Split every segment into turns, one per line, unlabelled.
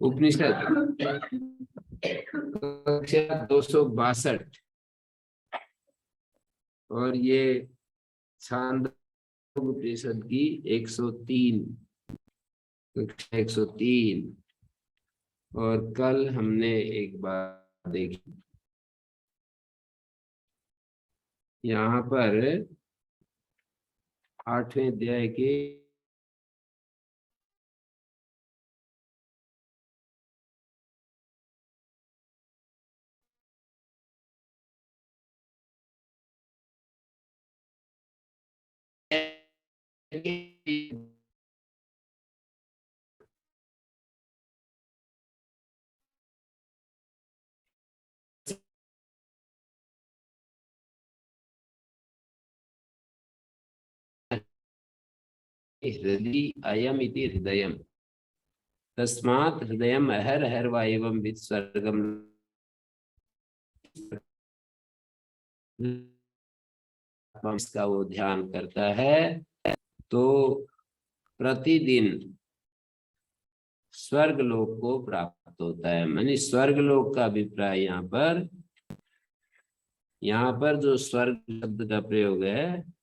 उपनिषद कक्षा 262 और ये छांदोग्य उपनिषद की 103 कक्षा 103। और कल हमने एक बात देखी, यहाँ पर 8वें अध्याय के हृदय अयम इति हृदयम तस्मात् हृदयम अहर हर वायवम विस्वर्गम इसका वो ध्यान करता है तो प्रतिदिन स्वर्ग लोक को प्राप्त होता है। मानी स्वर्ग लोक का अभिप्राय यहाँ पर जो स्वर्ग शब्द का प्रयोग है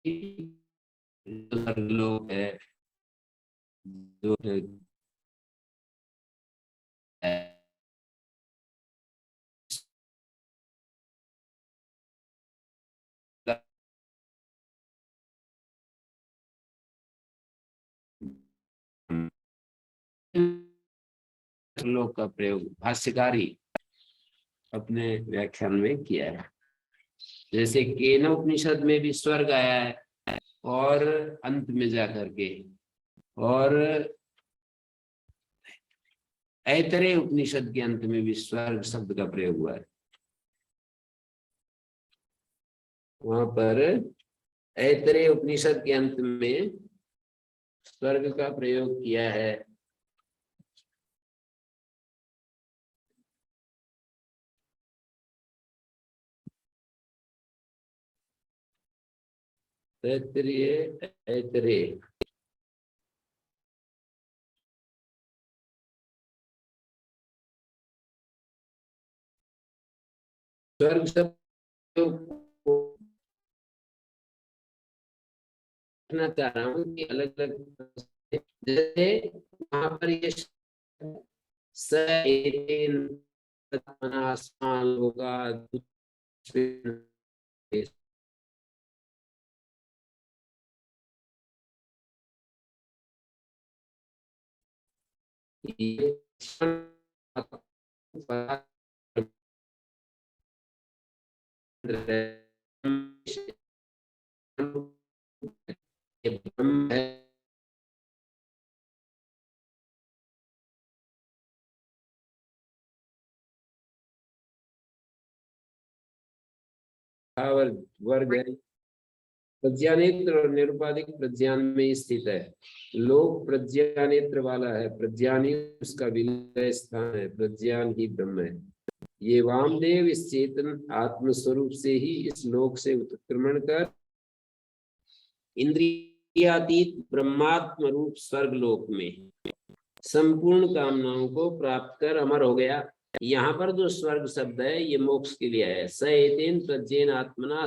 स्वर्ग लोक है जो है लोक का प्रयोग भाष्यकारी अपने व्याख्यान में किया है। जैसे केन उपनिषद में भी स्वर्ग आया है और अंत में जाकर के, और ऐतरेय उपनिषद के अंत में भी स्वर्ग शब्द का प्रयोग हुआ है। वहां पर ऐतरेय उपनिषद के अंत में स्वर्ग का प्रयोग किया है। ऐतरेय ऐतरेय स्वर्ग शब्द चाह रहा हूँ कि अलग अलग, जैसे वहां पर ये आसमान होगा, ब्रह्म है। वर्ग है, प्रज्ञानेत्र और निरुपाधिक प्रज्ञान में स्थित है। लोक प्रज्ञानेत्र वाला है, प्रज्ञान ही उसका विलय स्थान है, प्रज्ञान ही ब्रह्म है। ये वामदेव इस चेतन आत्मस्वरूप से ही इस लोक से उत्क्रमण कर इंद्रियातीत ब्रह्मात्म रूप स्वर्ग लोक में संपूर्ण कामनाओं को प्राप्त कर अमर हो गया। यहाँ पर जो स्वर्ग शब्द है ये मोक्ष के लिए है। स एतेन प्रज्ञेन आत्मना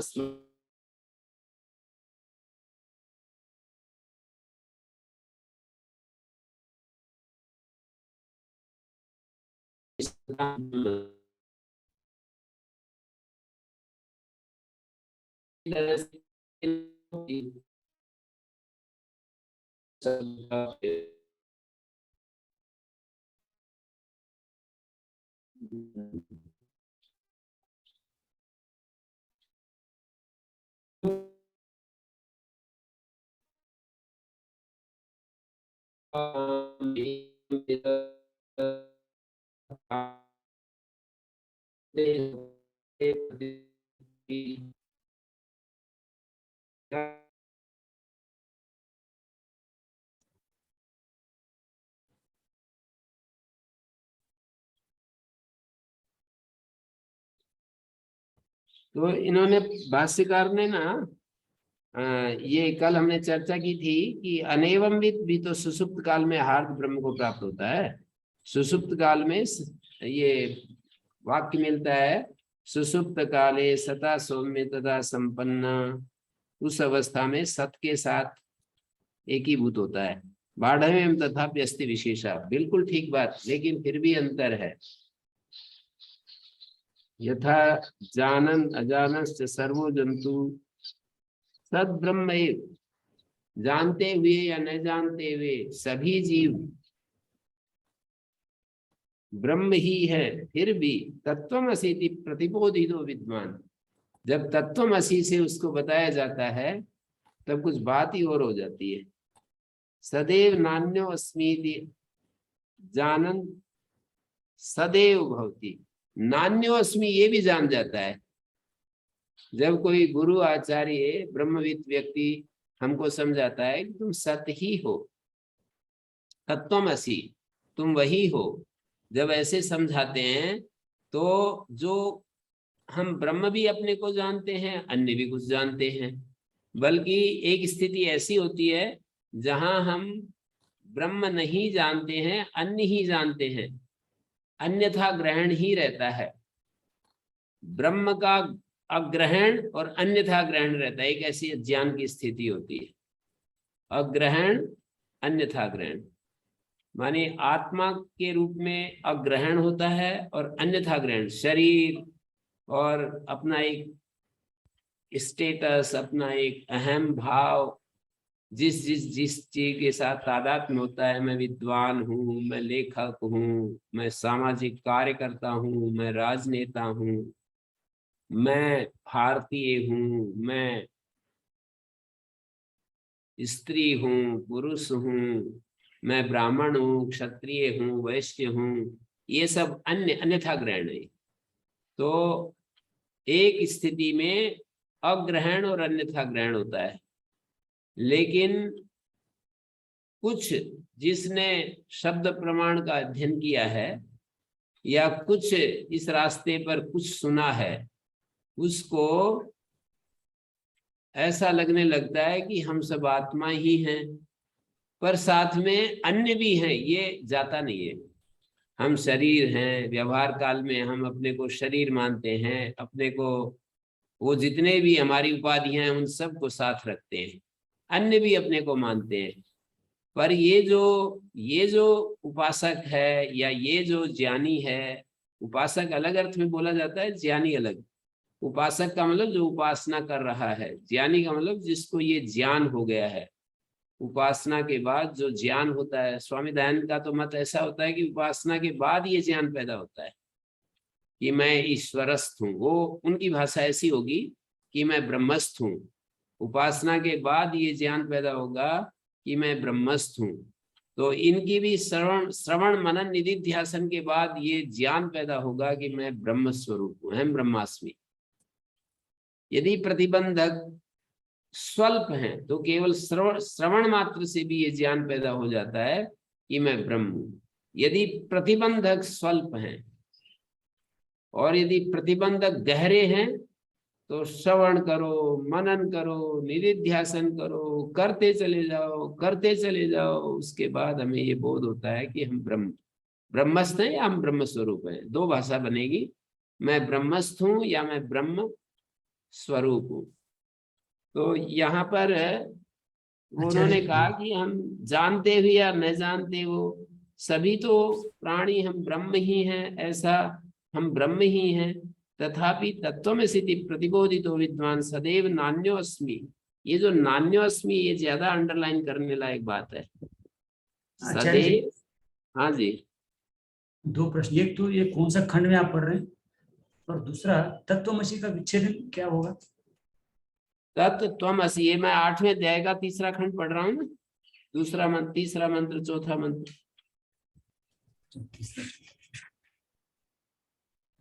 तो इन्होंने भाष्यकार ने ना ये कल हमने चर्चा की थी कि अनेवंवित भी तो सुसुप्त काल में हार्द ब्रह्म को प्राप्त होता है। सुसुप्त काल में ये वाक्य मिलता है, सुसुप्त काले सता सौम्य तथा संपन्न, उस अवस्था में सत के साथ एकीभूत होता है। बाढ़ तथा व्यस्ति विशेषा, बिल्कुल ठीक बात, लेकिन फिर भी अंतर है। यथा जानन अजानश्च सर्वो जंतु सद ब्रह्म, जानते हुए या न जानते हुए सभी जीव ब्रह्म ही है, फिर भी तत्वमसीति प्रतिबोधितो विद्वान, जब तत्वमसी से उसको बताया जाता है तब कुछ बात ही और हो जाती है। सदैव नान्यो अस्मीति जानन सदैव भवति, नान्यो अस्मि ये भी जान जाता है। जब कोई गुरु आचार्य ब्रह्मविद व्यक्ति हमको समझाता है कि तुम सत्य ही हो, तत्वमसि, तुम वही हो, जब ऐसे समझाते हैं तो जो हम ब्रह्म भी अपने को जानते हैं, अन्य भी कुछ जानते हैं। बल्कि एक स्थिति ऐसी होती है जहां हम ब्रह्म नहीं जानते हैं, अन्य ही जानते हैं, अन्यथा ग्रहण ही रहता है। ब्रह्म का अग्रहण और अन्यथा ग्रहण रहता है, एक ऐसी ज्ञान की स्थिति होती है। अग्रहण अन्यथा ग्रहण माने आत्मा के रूप में अग्रहण होता है और अन्यथा ग्रहण शरीर और अपना एक स्टेटस, अपना एक अहम भाव, जिस चीज के साथ तादाद में होता है। मैं विद्वान हूँ, मैं लेखक हूँ, मैं सामाजिक कार्य करता हूँ, मैं राजनेता हूँ, मैं भारतीय हूँ, मैं स्त्री हूँ, पुरुष हूँ, मैं ब्राह्मण हूँ, क्षत्रिय हूँ, वैश्य हूँ, ये सब अन्यथा ग्रहण है। तो एक स्थिति में अग्रहण और अन्यथा ग्रहण होता है। लेकिन कुछ जिसने शब्द प्रमाण का अध्ययन किया है या कुछ इस रास्ते पर कुछ सुना है, उसको ऐसा लगने लगता है कि हम सब आत्मा ही हैं, पर साथ में अन्य भी हैं, ये जाता नहीं है। हम शरीर हैं, व्यवहार काल में हम अपने को शरीर मानते हैं, अपने को वो जितने भी हमारी उपाधियां हैं उन सब को साथ रखते हैं, अन्य भी अपने को मानते हैं। पर ये जो उपासक है या ये जो ज्ञानी है, उपासक अलग अर्थ में बोला जाता है, ज्ञानी अलग। उपासक का मतलब जो उपासना कर रहा है, ज्ञानी का मतलब जिसको ये ज्ञान हो गया है। उपासना के बाद जो ज्ञान होता है, स्वामी दयानंद का तो मत ऐसा होता है कि उपासना के बाद ये ज्ञान पैदा होता है कि मैं ईश्वरस्थ हूँ। वो उनकी भाषा ऐसी होगी कि मैं ब्रह्मस्थ हूँ। उपासना के बाद ये ज्ञान पैदा होगा कि मैं ब्रह्मस्थ हूँ। तो इनकी भी श्रवण मनन निधिध्यासन के बाद ये ज्ञान पैदा होगा कि मैं ब्रह्म स्वरूप हूँ, अहम ब्रह्मास्मि। यदि प्रतिबंधक स्वल्प हैं तो केवल श्रवण मात्र से भी ये ज्ञान पैदा हो जाता है कि मैं ब्रह्म हूं। यदि प्रतिबंधक स्वल्प हैं और यदि प्रतिबंधक गहरे हैं तो श्रवण करो, मनन करो, निधिध्यासन करो, करते चले जाओ। उसके बाद हमें ये बोध होता है कि हम ब्रह्मस्थ हैं या हम ब्रह्म स्वरूप हैं। दो भाषा बनेगी, मैं ब्रह्मस्थ हूं या मैं ब्रह्म स्वरूप हूं। तो यहाँ पर उन्होंने कहा कि हम जानते हुए या न जानते हो सभी तो प्राणी हम ब्रह्म ही हैं, ऐसा हम ब्रह्म ही हैं। तथापि तत्व में स्थिति प्रतिबोधितो विद्वान सदैव नान्यो अस्मि। ये जो नान्यो अस्मि ये ज्यादा अंडरलाइन करने लायक बात है। सदैव, हाँ जी।
दो प्रश्न, एक तो ये कौन सा खंड में आप पढ़ रहे हैं, और दूसरा तत्वमसी का विच्छेदन क्या होगा?
तत्त्वमसि, ये मैं 8वें अध्याय का 3रा खंड पढ़ रहा हूँ ना, दूसरा मंत्र, तीसरा मंत्र, चौथा मंत्र।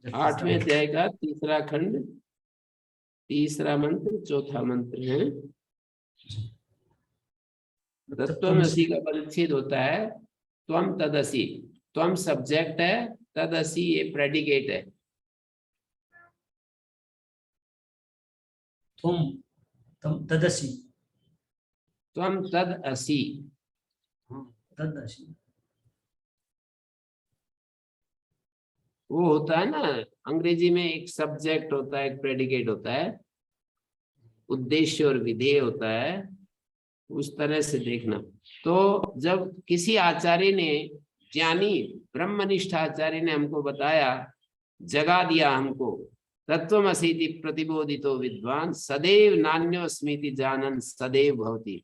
8वें अध्याय का 3रा खंड, 3रा मंत्र, चौथा मंत्र है। तत्त्वमसि का परिच्छेद होता है त्वम तदसि। त्वम सब्जेक्ट है, तदसि ये प्रेडिकेट है।
त्वम तम तदसि।
त्वम तद असि।
हाँ, तदसि।
वो होता है ना, अंग्रेजी में एक सब्जेक्ट होता है, एक प्रेडिकेट होता है, उद्देश्य और विधेय होता है, उस तरह से देखना। तो जब किसी आचार्य ने, ज्ञानी ब्रह्मनिष्ठ आचार्य ने हमको बताया, जगा दिया हमको, तत्वमसीति प्रतिबोधितो विद्वान सदैव नान्योस्मीति जानन सदैव भवति।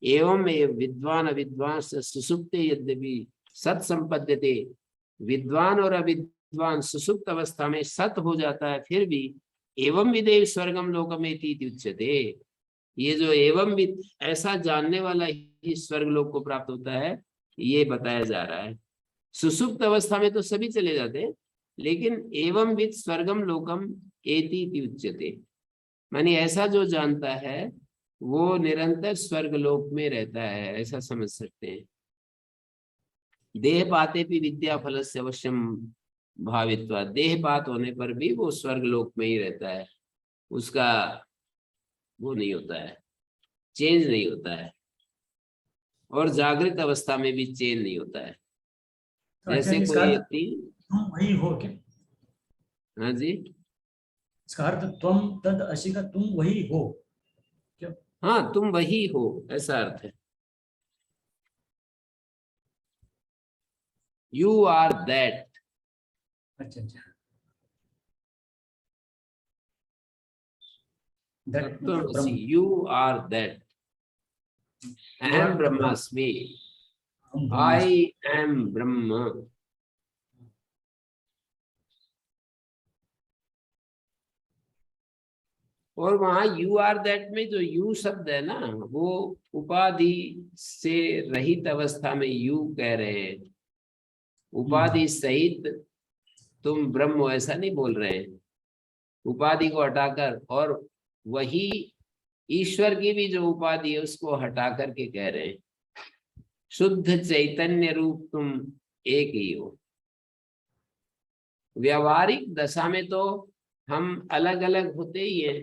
एवं एव विद्वान अविद्वान सुसुप्ते यद्यपि सत संपद्यते। विद्वान और अविद्वान सुसुप्त अवस्था में सत हो जाता है, फिर भी एवं विदेव स्वर्गम लोकमेति उच्यते। ये जो एवं विद, ऐसा जानने वाला ही स्वर्ग लोक को प्राप्त होता है, ये बताया जा रहा है। सुसुप्त अवस्था में तो सभी चले जाते हैं, लेकिन एवं विद स्वर्गम लोकम एति उच्यते, मानी ऐसा जो जानता है वो निरंतर स्वर्ग लोक में रहता है, ऐसा समझ सकते हैं। देहपाते भी विद्या फल से अवश्यम भावित्वा, देहपात होने पर भी वो स्वर्ग लोक में ही रहता है, उसका वो नहीं होता है, चेंज नहीं होता है, और जागृत अवस्था में भी चेंज नहीं होता है।
तो
जैसे
आचार्य, इसका
कोई
अर्थ
व्यक्ति,
तुम वही हो क्या?
हाँ जी,
इसका अर्थ त्वम तद असि का तुम वही हो क्या?
हाँ तुम वही हो, ऐसा अर्थ है। You are that.
अच्छा अच्छा, दैट मतलब
तत्वमसि,
ब्रह्म।
You are that.
You are
अहम
द ब्रह्म।
ब्रह्मास्मि,
हम ब्रह्मास्मि।
आई एम ब्रह्म। और वहां यू आर दैट में जो यू शब्द है ना, वो उपाधि से रहित अवस्था में यू कह रहे हैं। उपाधि सहित तुम ब्रह्म हो, ऐसा नहीं बोल रहे हैं, उपाधि को हटाकर। और वही ईश्वर की भी जो उपाधि है उसको हटा करके कह रहे हैं, शुद्ध चैतन्य रूप तुम एक ही हो। व्यावहारिक दशा में तो हम अलग अलग होते ही हैं।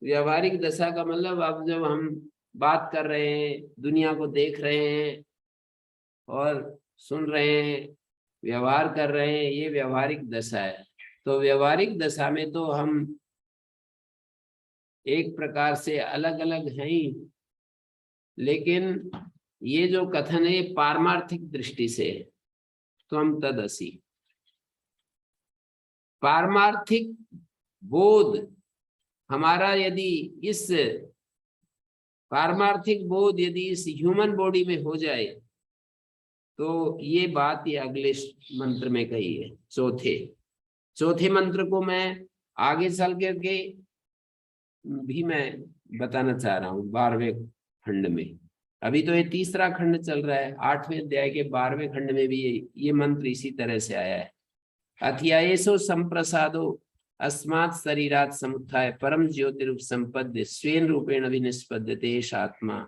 व्यावहारिक दशा का मतलब, अब जब हम बात कर रहे हैं, दुनिया को देख रहे हैं और सुन रहे हैं, व्यवहार कर रहे हैं, ये व्यावहारिक दशा है। तो व्यावहारिक दशा में तो हम एक प्रकार से अलग अलग हैं ही, लेकिन ये जो कथन है पारमार्थिक दृष्टि से, तो हम तदसि। पारमार्थिक बोध हमारा यदि इस पारमार्थिक बोध यदि इस ह्यूमन बॉडी में हो जाए, तो ये बात ये अगले मंत्र में कही है, चौथे मंत्र को मैं आगे चल करके भी मैं बताना चाह रहा हूँ 12वें खंड में। अभी तो ये तीसरा खंड चल रहा है, 8वें अध्याय के 12वें खंड में भी ये मंत्र इसी तरह से आया है। अथियायेषु संप्रसादो अस्मात् शरीरात् समुत्थाय परम ज्योतिरूप संपद्य स्वेन रूपेण विनिष्पद्यते एष आत्मा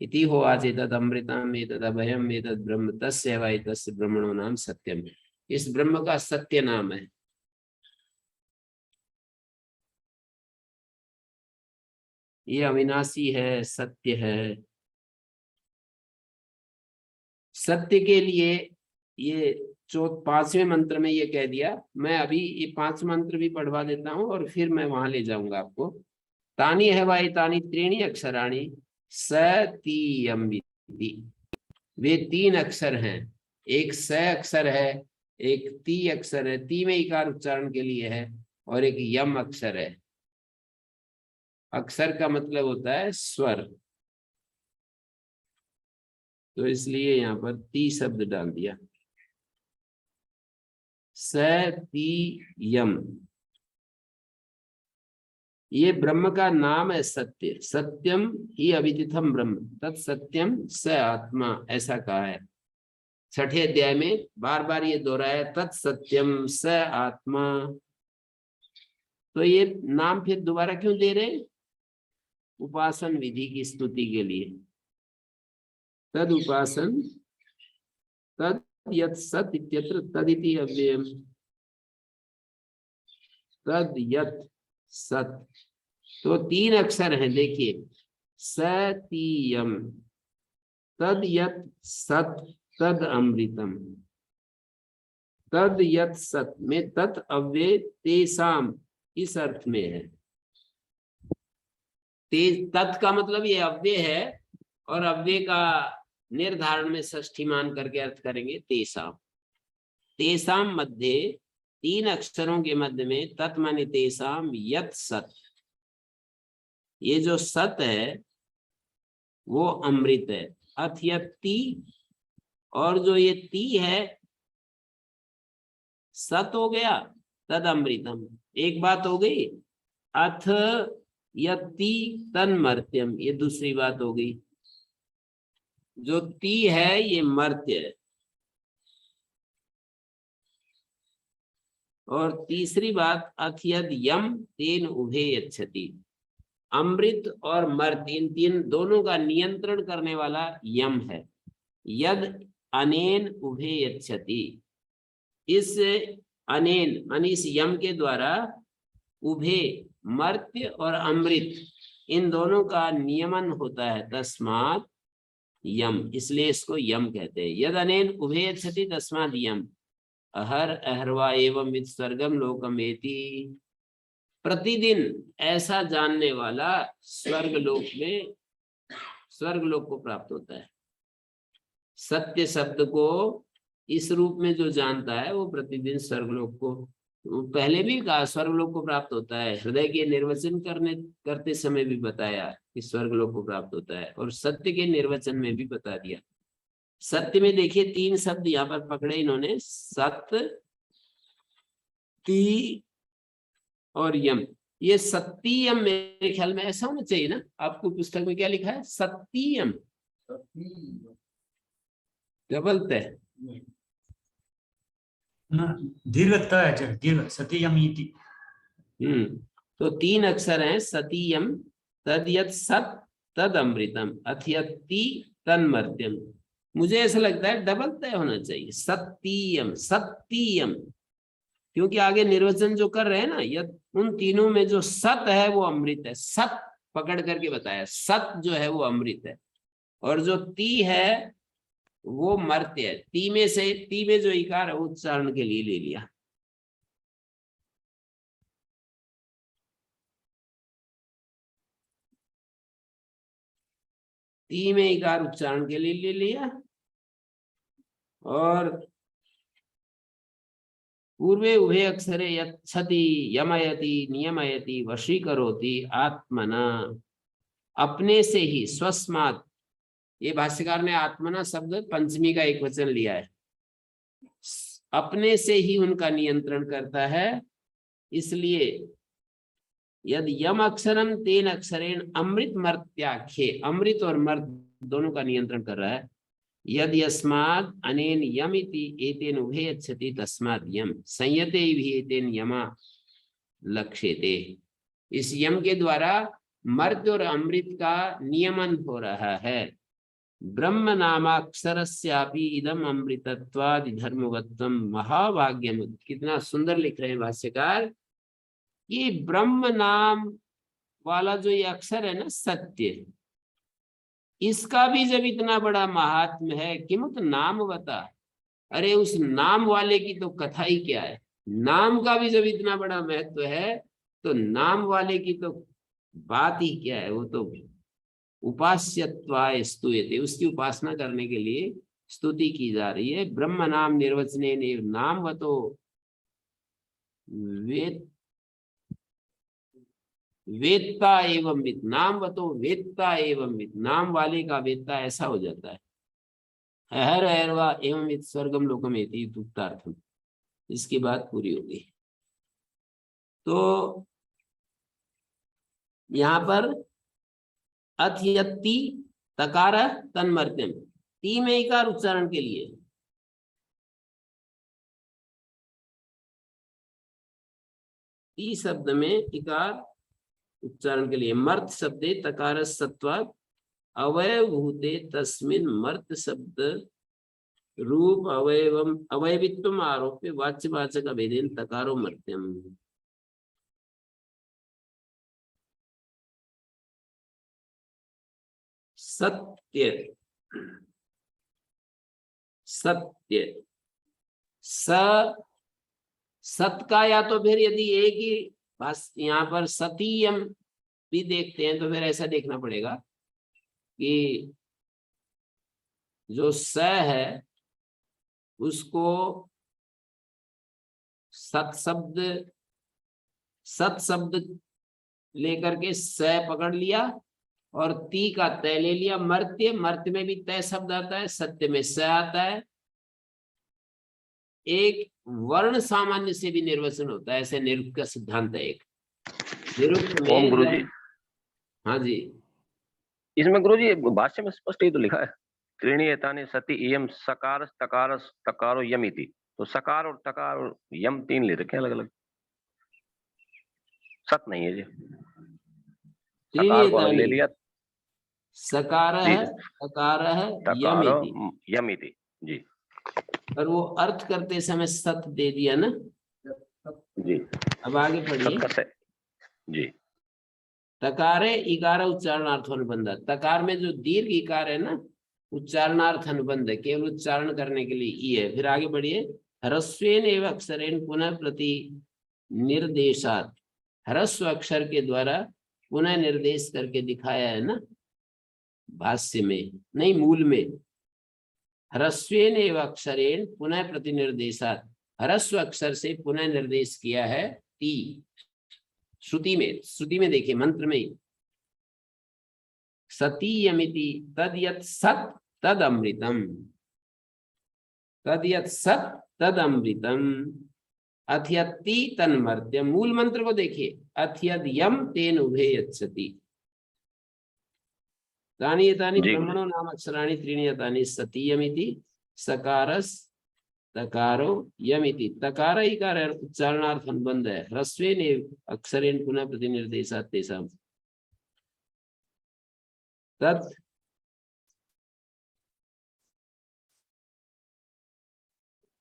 इति होवाच एतद् अमृतम् एतद् अभयम् एतद् ब्रह्म तस्य वा एतस्य ब्रह्मणो नाम सत्यम। इस ब्रह्म का सत्य नाम है। ये अविनाशी है, सत्य है। सत्य के लिए ये 5वें मंत्र में ये कह दिया। मैं अभी ये 5 मंत्र भी पढ़वा देता हूँ और फिर मैं वहां ले जाऊंगा आपको। तानी है वाई तानी त्रीणी अक्षराणी सतीयम विद्धि। वे 3 अक्षर हैं, एक स अक्षर है, एक ती अक्षर है, ती में इकार उच्चारण के लिए है, और एक यम अक्षर है। अक्षर का मतलब होता है स्वर, तो इसलिए यहाँ पर ती शब्द डाल दिया। सतीयम, ये ब्रह्म का नाम है सत्य। सत्यम ही अविदितम ब्रह्म तत्सत्यम स आत्मा, ऐसा कहा है 6ठे अध्याय में, बार बार ये दोहराया तत्सत्यम स आत्मा। तो ये नाम फिर दोबारा क्यों दे रहे हैं? उपासन विधि की स्तुति के लिए। तद उपासन, तद यत् सत इत्यत्र तदिति अव्ययम्, तद यत् सत तो 3 अक्षर हैं, देखिए, सतीयम, तद यत सत तद अमृतम, तद यत सत में तत् अव्यय तेसाम इस अर्थ में है। तत् का मतलब ये अव्यय है, और अव्यय का निर्धारण में षष्ठी मान करके अर्थ करेंगे तेसाम। तेसाम मध्य, 3 अक्षरों के मध्य में तत् माने तेसाम यत सत, ये जो सत है वो अमृत है। अथ यत्ति, और जो ये ती है सत हो गया, तद अमृतम, एक बात हो गई। अथ यत्ति तन्मर्त्यम, ये दूसरी बात हो गई। जो ती है ये मर्त्य है। और तीसरी बात, अथ यद यम तेन उभे यच्छति, अमृत और मर्त्य इन तीन दोनों का नियंत्रण करने वाला यम है। यद अनेन उभे यच्छति, इस अनेन मानी इस यम के द्वारा उभे मर्त्य और अमृत इन दोनों का नियमन होता है, तस्मात् यम, इसलिए इसको यम कहते हैं। यद अनेन उभे यच्छति तस्मात् यम, अहर अहर्वा एवं विद स्वर्गम लोकम एति, प्रतिदिन ऐसा जानने वाला स्वर्गलोक में, स्वर्गलोक को प्राप्त होता है। सत्य शब्द को इस रूप में जो जानता है वो प्रतिदिन स्वर्गलोक को, पहले भी कहा स्वर्गलोक को प्राप्त होता है। हृदय के निर्वचन करते समय भी बताया कि स्वर्गलोक को प्राप्त होता है, और सत्य के निर्वचन में भी बता दिया। सत्य में देखिए 3 शब्द यहाँ पर पकड़े इन्होंने, सत्य, ती और यम। ये सत्यम मेरे ख्याल में ऐसा होना चाहिए ना, आपको पुस्तक में क्या लिखा है? सत्यम, डबल तय,
दीर्घ है, दीर्घ सतीयम इति।
तो 3 अक्षर हैं, सतीयम, तद यत सत तद अमृतम, अथयति तन्मर्त्यम। मुझे ऐसा लगता है डबल तय होना चाहिए, सत्यम सत्यम, क्योंकि आगे निर्वचन जो कर रहे हैं ना, यद उन तीनों में जो सत है वो अमृत है। सत पकड़ करके बताया, सत जो है वो अमृत है, और जो ती है वो मर्त्य है। ती में से, ती में जो इकार है वो उच्चारण के लिए ले लिया। ती में इकार उच्चारण के लिए ले लिया, और पूर्वे उभे अक्षरे यच्छति यमयति नियमयति वशीकरोति आत्मना, अपने से ही, स्वस्मात्, ये भाष्यकार ने आत्मना शब्द पंचमी का एक वचन लिया है, अपने से ही उनका नियंत्रण करता है। इसलिए यद यम अक्षरम तेन अक्षरेण अमृत मर्त्याख्ये, अमृत और मर्त दोनों का नियंत्रण कर रहा है। यद यस्माद् अनेन यमिति एतेन उभे यच्छति तस्माद् यम संयते भी एतेन यमा लक्ष्यते, इस यम के द्वारा मर्त्य और अमृत का नियमन हो रहा है। ब्रह्म नामाक्षरस्यापि इदम अमृतत्वादि धर्मवत्वम महाभाग्यम, कितना सुंदर लिख रहे हैं भाष्यकार। ये ब्रह्म नाम वाला जो ये अक्षर है ना, सत्य, इसका भी जब इतना बड़ा महात्म्य है, किमुत नाम बता, अरे उस नाम वाले की तो कथा ही क्या है। नाम का भी जब इतना बड़ा महत्व है, तो नाम वाले की तो बात ही क्या है। वो तो उपास्यत्वाय स्तुयते, उसकी उपासना करने के लिए स्तुति की जा रही है। ब्रह्म नाम निर्वचने नाम वतो वेत्ता एवं विद, नाम वतो वेत्ता एवं विद, नाम वाले का वेत्ता ऐसा हो जाता है। हर हरवा एवं विद स्वर्गम लोकम एति तुक्तार्थम, इसकी बात पूरी हो गई। तो यहाँ पर अथयति तकार तन्मर्त्यम, ती में इकार उच्चारण के लिए, ती शब्द में इकार उच्चारण के लिए, मर्त शब्दे तकार सत्वात् अवयभूते तस्मिन् मर्त शब्द रूप अवयवम अवयवित्वम आरोप्य वाच्यवाचक अभेदेन तकारो मर्त्यम। सत्य, सत्य, सत का या तो फिर यदि एक ही बस यहाँ पर सतीयम भी देखते हैं तो फिर ऐसा देखना पड़ेगा कि जो स है उसको सत शब्द लेकर के स पकड़ लिया और ती का तय ले लिया। मर्त्य, मर्त्य में भी तय शब्द आता है, सत्य में स आता है। एक वर्ण सामान्य से भी निर्वचन होता है, ऐसे निरुक्त का सिद्धांत है एक। निरुक्त में
ओम गुरुजी,
हाँ जी,
इसमें गुरुजी भाष्य में स्पष्ट ही तो लिखा है, त्रीणि एतानि सति इयम सकार तकार तकारो यम इति। तो सकार और तकार और यम तीन ले रखे हैं अलग अलग, सत नहीं है जी। सकार को अलग ले लिया,
सकार है, तकार है, यम
तकारो
इति।
यम इति जी।
पर वो अर्थ करते समय सत दे दिया ना
जी।
अब आगे पढ़िए।
सत से जी।
तकारे इकार उच्चारणार्थ अनुबंध। तकार में जो दीर्घ इकार है ना, उच्चारणार्थ अनुबंध है, केवल उच्चारण करने के लिए ई है। फिर आगे बढ़िए। ह्रस्वेन एवं अक्षरेण पुनः प्रति निर्देशात। ह्रस्व अक्षर के द्वारा पुनः निर्देश करके दिखाया है ना भाष्य में, नहीं मूल में। ह्रस्वेन एवं अक्षरेण पुनः प्रतिनिर्देशात, ह्रस्व अक्षर से पुनः निर्देश किया है ती। श्रुति में देखिए, मंत्र में सतीयमिति तद यत् सत् तद अमृतम, तद यत् सत् तद अमृतम अथयति तन्मर्त्यम। मूल मंत्र को देखिए, अथयद यम तेन उभे यच्छति। तानि एतानि ब्रह्मणो नाम अक्षराणि त्रीणि एतानि सतीयमिति सकारस तकारो यमिति। तकार इकार उच्चारणार्थ अनुबंध है, ह्रस्वेन अक्षरेण पुनः प्रतिनिर्देशात् तेषां। तत्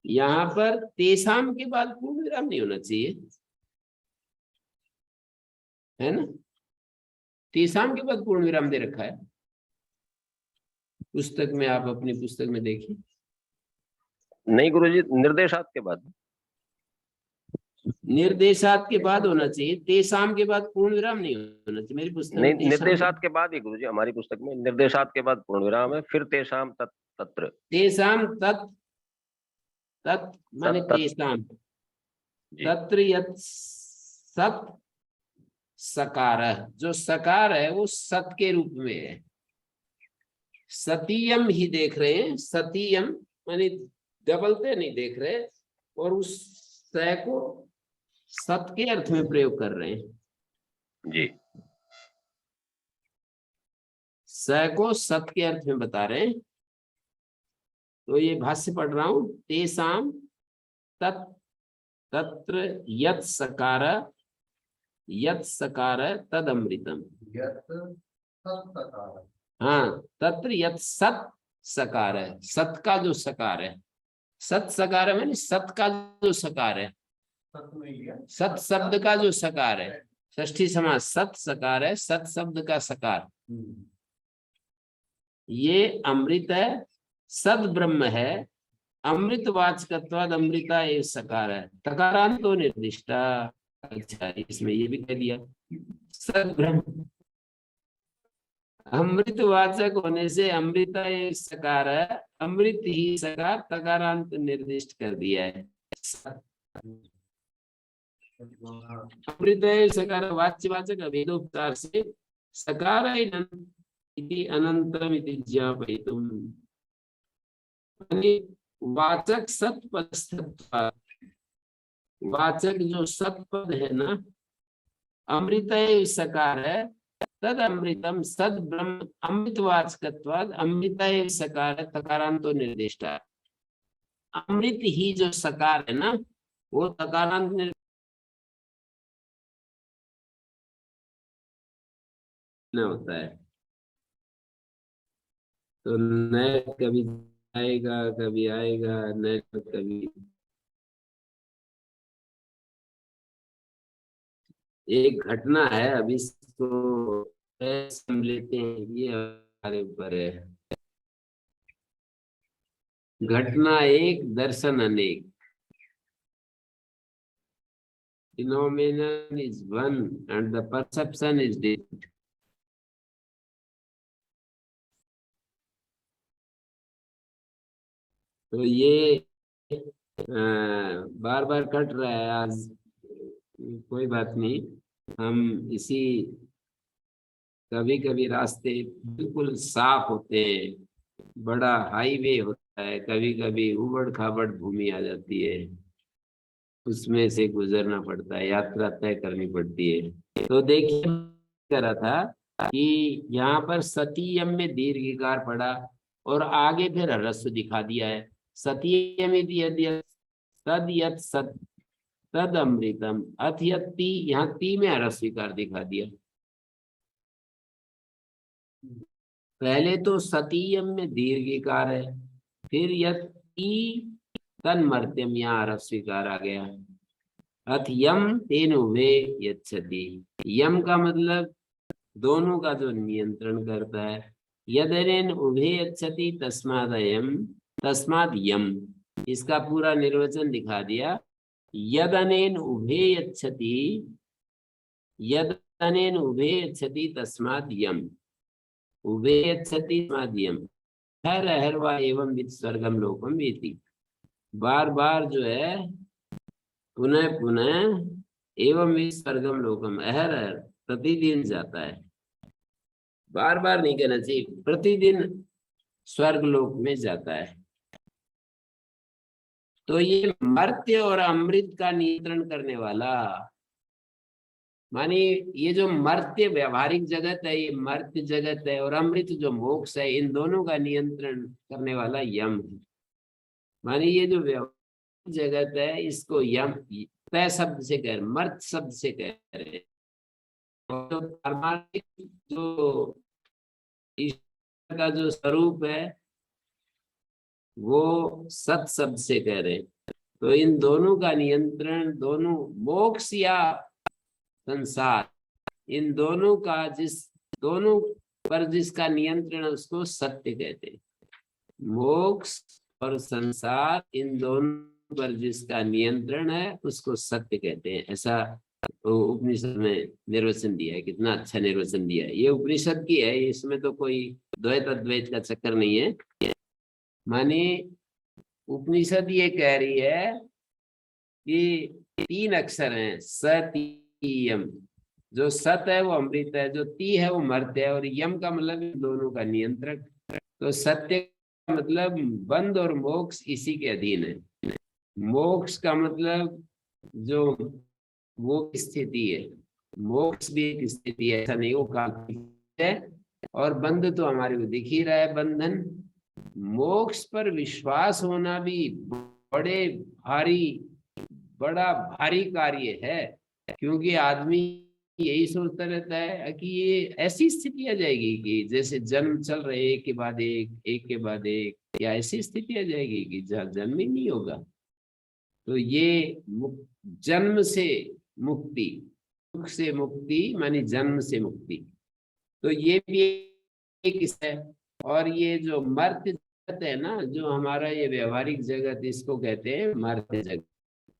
यहाँ पर तेषाम के बाद पूर्ण विराम नहीं होना चाहिए, है ना। तेषाम के बाद पूर्ण विराम दे रखा है पुस्तक में, आप अपनी पुस्तक में देखिए।
नहीं गुरुजी, निर्देशात के बाद,
निर्देशात के बाद होना चाहिए, तेषाम के बाद पूर्ण विराम नहीं होना चाहिए। मेरी पुस्तक
नहीं,
में
निर्देशात के बाद ही गुरुजी, हमारी पुस्तक में निर्देशात के बाद पूर्ण विराम है, फिर तेषाम तत्र।
तेषाम तत्, तत् माने तेषाम, तत्र यत् सत् सकार, जो सकार है वो सत के रूप में है। सतीयम ही देख रहे हैं, सतीयम माने डबलते नहीं देख रहे, और उस स को सत के अर्थ में प्रयोग कर रहे हैं
जी।
स को सत के अर्थ में बता रहे हैं। तो ये भाष्य पढ़ रहा हूं। तेषाम तत्र यत् सकार तद अमृतम। हाँ, तत्र यत् सत सकार है, सत का जो सकार है, सत सकार है मैंने सत का जो सकार है, सत शब्द का जो सकार है, षष्ठी समास, सत सकार है, सत शब्द का सकार, ये अमृत है, सद ब्रह्म है, अमृत वाचकत्वाद अमृता ये सकार है, तकारांतो निर्दिष्टा। अच्छा, इसमें ये भी कह दिया सद ब्रह्म अमृत वाचक होने से अमृता ये सकार है, अमृत ही सकार, तकारांत निर्दिष्ट कर दिया है। अमृत सकार वाच्यवाचक अभेदोपचार से सकार इति अनंतरम इति ज्ञापयितुम। वाचक सत्पद, वाचक जो सत्पद है ना, अमृत सकार है, तद अमृतम सद ब्रह्म अमृतवाचकत्वाद अमृत सकार है, तकारांतो निर्दिष्टा। अमृत ही जो सकार है ना, वो तकारांत होता है। तो नए कभी आएगा, कभी आएगा, नए कभी। एक घटना है, अभी इसको हम लेते हैं। ये हमारे ऊपर है। घटना एक, दर्शन अनेक। Phenomenon is one and the perception is different. तो ये बार बार कट रहा है आज, कोई बात नहीं। हम इसी, कभी कभी रास्ते बिल्कुल साफ होते हैं, बड़ा हाईवे होता है, कभी कभी उबड़ खाबड़ भूमि आ जाती है, उसमें से गुजरना पड़ता है, यात्रा तय करनी पड़ती है। तो देखिए करा था कि यहाँ पर सतीयम में दीर्घिकार पड़ा और आगे फिर ह्रस्व दिखा दिया है। सतीयम तद यत् सत तद अमृतम अथ यत् ती, यहाँ ती में ह्रस्वीकार दिखा दिया। पहले तो सतीयम में दीर्घिकार है, फिर यत् तन मर्त्यम यहाँ ह्रस्वीकार आ गया। अथ यम तेन उभे यच्छति, यम का मतलब दोनों का जो नियंत्रण करता है। यदनेन उभे यच्छति तस्मादयम, तस्माद यम, इसका पूरा निर्वचन दिखा दिया। यदनेन उभे यच्छति, यदनेन उभे यच्छति तस्माद यम, उभे यच्छति तस्माद यम। हर हर एवं विद स्वर्गम लोकम वेति, बार बार जो है पुनः पुनः एवं विद स्वर्गम लोकम, अहर हर प्रतिदिन जाता है, बार बार नहीं कहना चाहिए, प्रतिदिन स्वर्ग लोक में जाता है। तो ये मर्त्य और अमृत का नियंत्रण करने वाला, मानी ये जो मर्त्य व्यवहारिक जगत है, ये मर्त्य जगत है, और अमृत जो मोक्ष है, इन दोनों का नियंत्रण करने वाला यम है। मानी ये जो व्यवहारिक जगत है, इसको यम तय शब्द से कह रहे, मर्त शब्द से कह रहे, तो पारमार्थिक जो ईश्वर का जो स्वरूप है वो सत शब्द से कह रहे। तो इन दोनों का नियंत्रण, दोनों मोक्ष या संसार, इन दोनों का दोनों पर जिसका नियंत्रण है उसको सत्य कहते हैं। मोक्ष और संसार, इन दोनों पर जिसका नियंत्रण है उसको सत्य कहते हैं। ऐसा उपनिषद में निर्वचन दिया है। कितना अच्छा निर्वचन दिया है, ये उपनिषद की है, इसमें तो कोई द्वैत अद्वैत का चक्कर नहीं है। माने उपनिषद ये कह रही है कि 3 अक्षर हैं, सतीयम, जो सत है वो अमृत है, जो ती है वो मर्त्य है, और यम का मतलब दोनों का नियंत्रक। तो सत्य का मतलब बंध और मोक्ष इसी के अधीन है। मोक्ष का मतलब जो वो स्थिति है, मोक्ष भी एक स्थिति है, ऐसा नहीं वो काल्पनिक है, और बंध तो हमारे को दिख ही रहा है, बंधन। मोक्ष पर विश्वास होना भी बड़ा भारी कार्य है, क्योंकि आदमी यही सोचता रहता है कि ये ऐसी स्थिति आ जाएगी कि जैसे जन्म चल रहे एक के बाद एक के बाद एक, या ऐसी स्थिति आ जाएगी कि जहाँ जन्म ही नहीं होगा। तो ये जन्म से मुक्ति, दुख से मुक्ति मानी जन्म से मुक्ति, तो ये भी एक है। और ये जो मर्त्य जगत है ना, जो हमारा ये व्यवहारिक जगत, इसको कहते हैं मर्त्य जगत।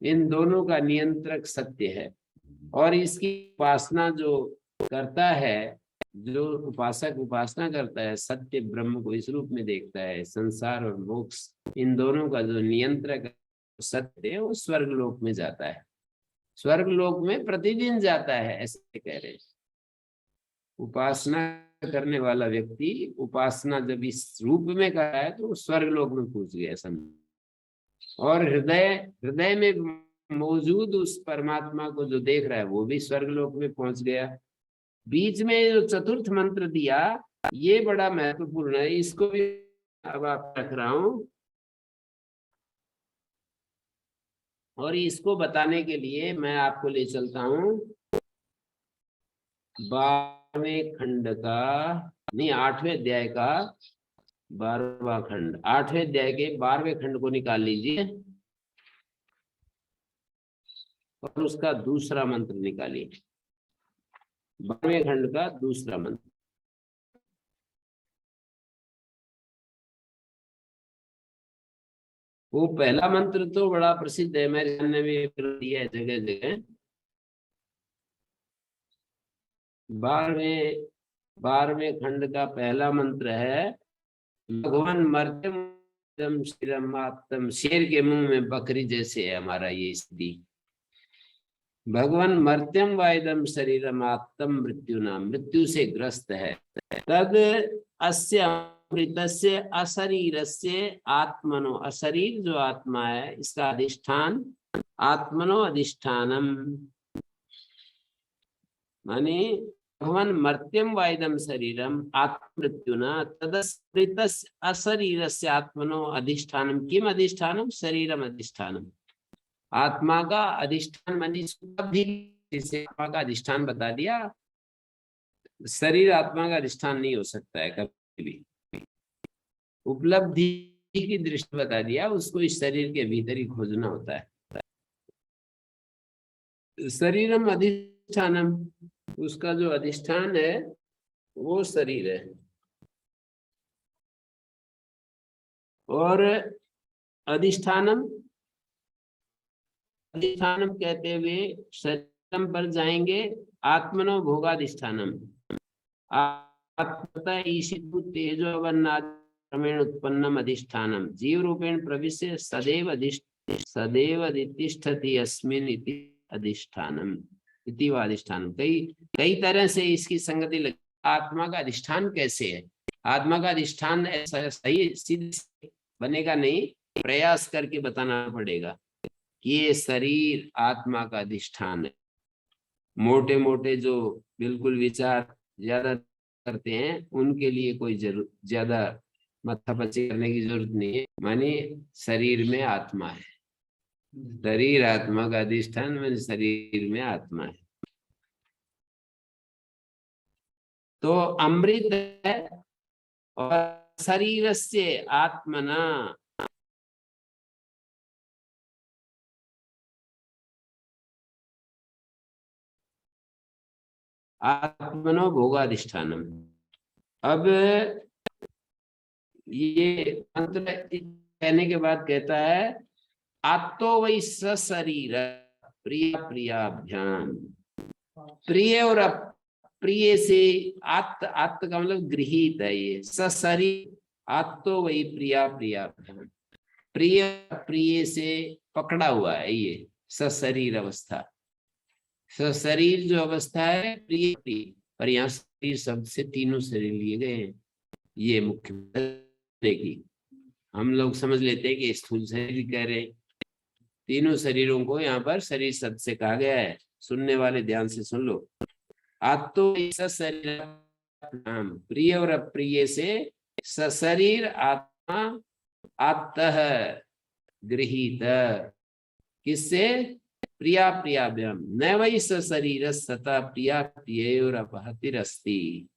इन दोनों का नियंत्रक सत्य है, और इसकी उपासना जो करता है, जो उपासक उपासना करता है, सत्य ब्रह्म को इस रूप में देखता है, संसार और मोक्ष इन दोनों का जो नियंत्रक सत्य है, वो स्वर्ग लोक में जाता है। स्वर्ग लोक में प्रतिदिन जाता है, ऐसे कह रहे हैं। उपासना करने वाला व्यक्ति उपासना जब इस रूप में कर रहा है तो स्वर्ग लोक में पहुंच गया समझ। और हृदय में मौजूद उस परमात्मा को जो देख रहा है वो भी स्वर्ग लोक में पहुंच गया। बीच में जो चतुर्थ मंत्र दिया ये बड़ा महत्वपूर्ण है, इसको भी अब आप रख रहा हूं, और इसको बताने के लिए मैं आपको ले चलता हूं 12वें खंड का, नहीं 8वें अध्याय का 12वां खंड, 8वें अध्याय के 12वें खंड को निकाल लीजिए और उसका दूसरा मंत्र निकालिए। 12वें खंड का दूसरा मंत्र। वो पहला मंत्र तो बड़ा प्रसिद्ध है, मेरे जानने में दिया है जगह जगह। 12वें खंड का पहला मंत्र है, भगवान मर्त्यम श्रीरम आत्म। शेर के मुंह में बकरी जैसे है हमारा ये स्थिति। भगवान मर्त्यम वायदम शरीरम आत्म मृत्यु नाम, मृत्यु से ग्रस्त है। तद अस्य अमृतस्य अशरीरस्य आत्मनो, अशरीर जो आत्मा है इसका अधिष्ठान आत्मनो अधिष्ठानम, माने भगवान मर्त्यम वायदम शरीरम आत्मृत्युना तदस्मृतस्य अशरीरस्य आत्मनो अधिष्ठानम। किम अधिष्ठानम? शरीरम अधिष्ठानम। आत्मा का अधिष्ठान मानी उपलब्धि, जिसे आत्मा का अधिष्ठान बता दिया। शरीर आत्मा का अधिष्ठान नहीं हो सकता है कभी भी। उपलब्धि की दृष्टि बता दिया, उसको इस शरीर के भीतर ही खोजना होता है। शरीरम अधिष्ठानम, उसका जो अधिष्ठान है वो शरीर है। और अधिष्ठानम, अधिष्ठानम कहते हुए शरीरम पर जाएंगे। आत्मनो भोगाधिष्ठानम, आत्मतः ईशितु तेजो वर्णात् क्रमेण उत्पन्नम अधिष्ठानम। जीव रूपेण प्रविश्य सदैव तिष्ठति अस्मिन् इति अधिष्ठानम इति वा अधिष्ठानम। कई तरह से इसकी संगति लगी। आत्मा का अधिष्ठान कैसे है? आत्मा का अधिष्ठान ऐसा सही सीधे बनेगा नहीं, प्रयास करके बताना पड़ेगा कि ये शरीर आत्मा का अधिष्ठान है। मोटे मोटे जो बिल्कुल विचार ज्यादा करते हैं उनके लिए कोई ज्यादा माथापच्ची करने की जरूरत नहीं है। माने शरीर में आत्मा है, शरीर आत्मा का अधिष्ठान, माने शरीर में आत्मा है। तो अमृत है और शरीर से आत्मना, आत्मनो भोगाधिष्ठानम। अब ये मंत्र कहने के बाद कहता है आत्तो वै सशरीर प्रिय प्रियाभ्याम। प्रिय और अप्रिय से आत्त का मतलब गृहीत है ये। सशरीर आत्तो वै प्रिया प्रियाभ्याम, प्रिय प्रिय से पकड़ा हुआ है ये सशरीर अवस्था। सशरीर जो अवस्था है प्रिय प्रिय, पर यहाँ शरीर शब्द से तीनों शरीर लिए गए हैं। ये मुख्य की हम लोग समझ लेते हैं कि स्थूल शरीर कह रहे हैं, तीनों शरीरों को यहाँ पर शरीर शब्द से कहा गया है। सुनने वाले ध्यान से सुन लो। आत्तो सशरीर प्रिय और अप्रिय से सशरीर आत्मा आत्तः गृहीत, किससे? प्रिया प्रियाभ्याम। न वै सशरीर सता प्रिया प्रियोरपहतिरस्ति।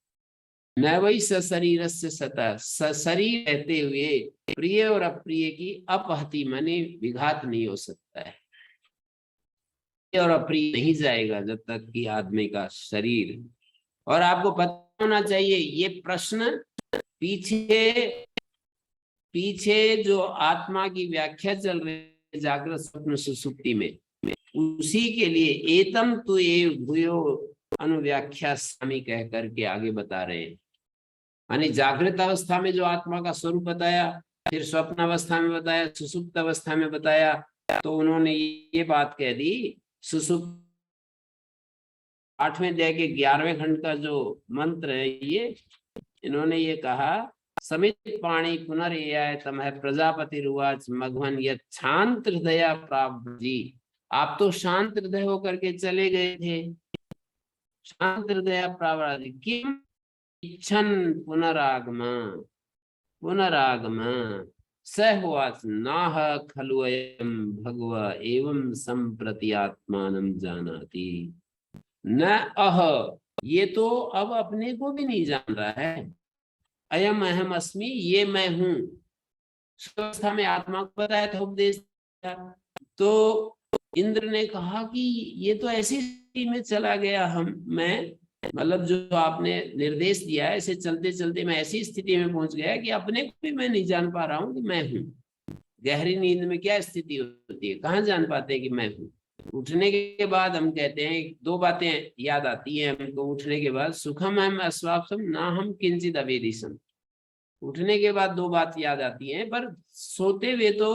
न वै सशरीर से सता, सशरीर रहते हुए प्रिय और अप्रिय की अपहति माने विघात नहीं हो सकता है। प्रिय और अप्रिय नहीं जाएगा जब तक कि आदमी का शरीर। और आपको पता होना चाहिए ये प्रश्न पीछे जो आत्मा की व्याख्या चल रही है जागृत स्वप्न सुषुप्ति में, उसी के लिए एतम तु एव भूयो अनुव्याख्या स्वामी कह करके आगे बता रहे हैं। यानी जागृत अवस्था में जो आत्मा का स्वरूप बताया, फिर स्वप्न अवस्था में बताया, सुषुप्त अवस्था में बताया, तो उन्होंने ये बात कह दी। सुषुप्त 8वें अध्याय के 11वें खंड का जो मंत्र है ये, इन्होंने ये कहा समित पाणी पुनरेयाय तमः प्रजापति रुवाच मघवन यत् शांत हृदया प्राप्त जी। आप तो शांत हृदय होकर के चले गए थे, शांत हृदया प्राप्त किम इच्छन पुनरागम सहोवाच नाह खलु अयं भगव एवं संप्रति आत्मानं जानाति। न अह, ये तो अब अपने को भी नहीं जान रहा है। अयम अहम अस्मि, ये मैं हूं। अवस्था में आत्मा को बताया था, उपदेश दिया, तो इंद्र ने कहा कि ये तो ऐसी स्थिति में चला गया, मैं मतलब जो आपने निर्देश दिया है ऐसे चलते चलते मैं ऐसी स्थिति में पहुंच गया कि अपने को भी मैं नहीं जान पा रहा हूं कि मैं हूं। गहरी नींद में क्या स्थिति होती है, कहाँ जान पाते हैं कि मैं हूँ। उठने के बाद हम कहते हैं दो बातें याद आती हैं हमको उठने के बाद, सुखम हम अस्वापसम ना हम किंचित अवेदिशम। उठने के बाद दो बात याद आती हैं, पर सोते हुए तो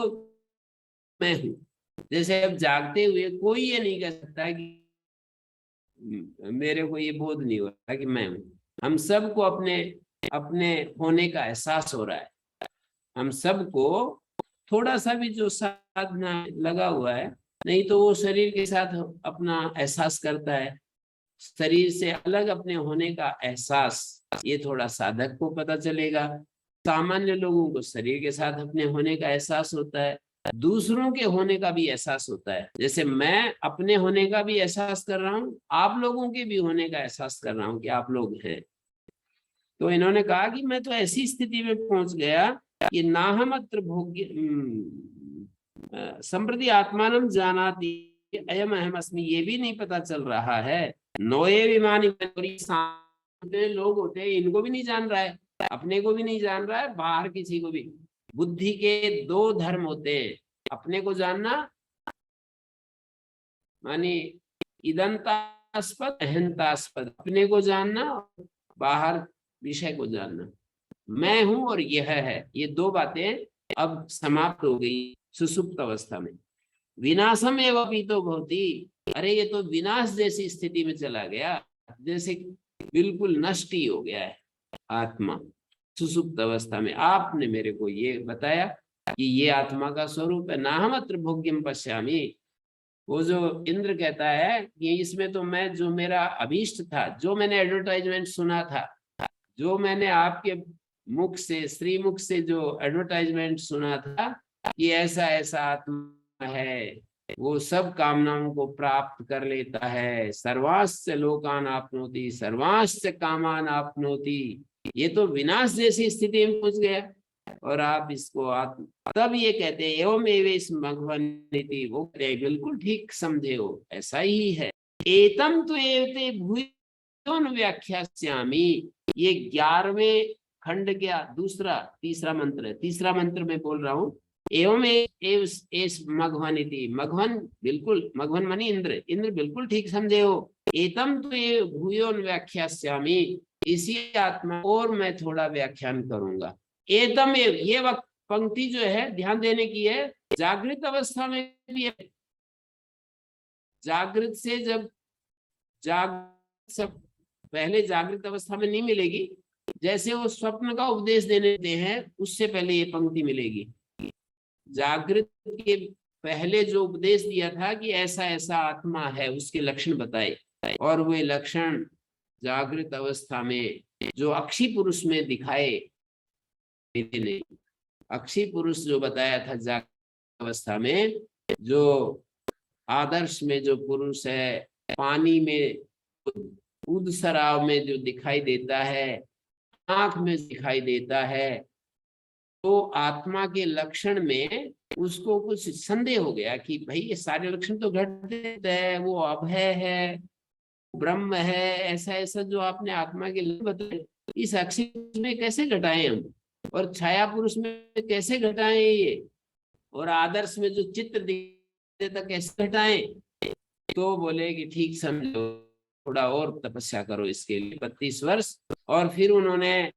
मैं हूँ। जैसे अब जागते हुए कोई ये नहीं कह सकता कि मेरे को ये बोध नहीं हो रहा कि मैं हूँ। हम सबको अपने अपने होने का एहसास हो रहा है। हम सबको थोड़ा सा भी जो साधना लगा हुआ है, नहीं तो वो शरीर के साथ अपना एहसास करता है। शरीर से अलग अपने होने का एहसास ये थोड़ा साधक को पता चलेगा। सामान्य लोगों को शरीर के साथ अपने होने का एहसास होता है, दूसरों के होने का भी एहसास होता है। जैसे मैं अपने होने का भी एहसास कर रहा हूँ, आप लोगों के भी होने का एहसास कर रहा हूँ कि आप लोग हैं। तो इन्होंने कहा कि मैं तो ऐसी स्थिति में पहुंच गया कि नाहमत्र भोग्य संप्रति आत्मानम जानाति अयम अहम अस्मि, ये भी नहीं पता चल रहा है। नोए विमानी लोग होते हैं, इनको भी नहीं जान रहा है, अपने को भी नहीं जान रहा है, बाहर किसी को भी। बुद्धि के दो धर्म होते हैं, अपने को जानना मानी इदंतास्पद अहंतास्पद, अपने को जानना, बाहर विषय को जानना। मैं हूं और यह है, ये दो बातें अब समाप्त हो गई सुसुप्त अवस्था में। विनाशम एवं पीतो भवति, अरे ये तो विनाश जैसी स्थिति में चला गया, जैसे बिल्कुल नष्ट ही हो गया है आत्मा सुसुप्त अवस्था में। आपने मेरे को ये बताया कि ये आत्मा का स्वरूप है। नाहमत्र भोग्यम पश्यामि, वो जो इंद्र कहता है कि इसमें तो मैं, जो मेरा अभीष्ट था, जो मैंने एडवर्टाइजमेंट सुना था, जो मैंने आपके मुख से, श्री मुख से जो एडवर्टाइजमेंट सुना था कि ऐसा ऐसा आत्मा है, वो सब कामनाओं को प्राप्त कर लेता है, सर्वास्य लोकान आपनोति सर्वास्य कामान आपनोति, ये तो विनाश जैसी स्थिति में पहुंच गया। और आप इसको तब ये कहते हैं एवं एवेश मघवन्निति, वो कहते हैं बिल्कुल ठीक समझे हो, ऐसा ही है। एतम तो एवते भूयोन व्याख्यास्यामि, ये 11वें खंड क्या तीसरा मंत्र है, तीसरा मंत्र में बोल रहा हूँ। एवं एस मघवन्निति, मघवन बिल्कुल, मघवन मानी इंद्र, इंद्र बिल्कुल ठीक समझे हो। एतम तो ये भूयोन व्याख्यास्यामि, इसी आत्मा और मैं थोड़ा व्याख्यान करूंगा। एकदम ये वक्त पंक्ति जो है ध्यान देने की है, जागृत अवस्था में भी है। जागृत से जब सब पहले जागृत अवस्था में नहीं मिलेगी, जैसे वो स्वप्न का उपदेश देते हैं उससे पहले ये पंक्ति मिलेगी। जागृत के पहले जो उपदेश दिया था कि ऐसा ऐसा आत्मा है, उसके लक्षण बताए, और वे लक्षण जागृत अवस्था में जो अक्षी पुरुष में दिखाए नहीं। अक्षी पुरुष जो बताया था जागृत अवस्था में, जो आदर्श में जो पुरुष है, पानी में दूध सराव में जो दिखाई देता है, आंख में दिखाई देता है, तो आत्मा के लक्षण में उसको कुछ संदेह हो गया कि भाई ये सारे लक्षण तो घटित है, वो अभय है, ब्रह्म है, ऐसा ऐसा जो आपने आत्मा के लक्षण बताए, इस अक्षी में कैसे घटाएं हम, और छाया पुरुष में कैसे घटाएं ये, और आदर्श में जो चित्र देता कैसे घटाएं। तो बोले कि ठीक समझो, थोड़ा और तपस्या करो इसके लिए 32 वर्ष। और फिर उन्होंने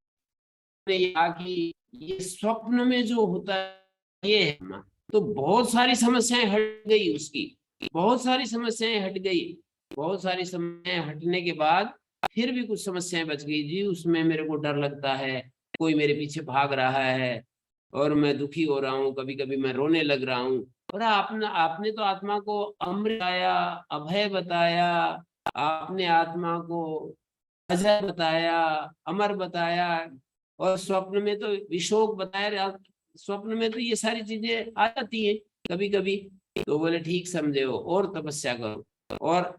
कहा कि ये स्वप्न में जो होता है ये है, तो बहुत सारी समस्याएं हट गई उसकी, बहुत सारी समस्याएं हट गई। बहुत सारी समस्याएं हटने के बाद फिर भी कुछ समस्याएं बच गई जी, उसमें मेरे को डर लगता है, कोई मेरे पीछे भाग रहा है और मैं दुखी हो रहा हूँ, कभी कभी मैं रोने लग रहा हूँ। और आपने तो आत्मा को अमृत बताया, अभय बताया, आपने आत्मा को अजय बताया, अमर बताया, और स्वप्न में तो विशोक बताया। स्वप्न में तो ये सारी चीजें आ जाती हैं कभी कभी। तो बोले ठीक समझे हो, और तपस्या करो। और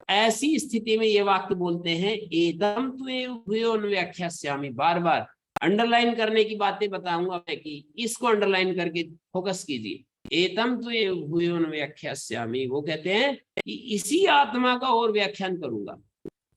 ऐसी स्थिति में ये वाक्य बोलते हैं, एकदम तो व्याख्यास्यामि, बार बार अंडरलाइन करने की बातें बताऊंगा मैं, कि इसको अंडरलाइन करके फोकस कीजिए। एतम तो भूयोन व्याख्यास्यामि, वो कहते हैं कि इसी आत्मा का और व्याख्यान करूंगा।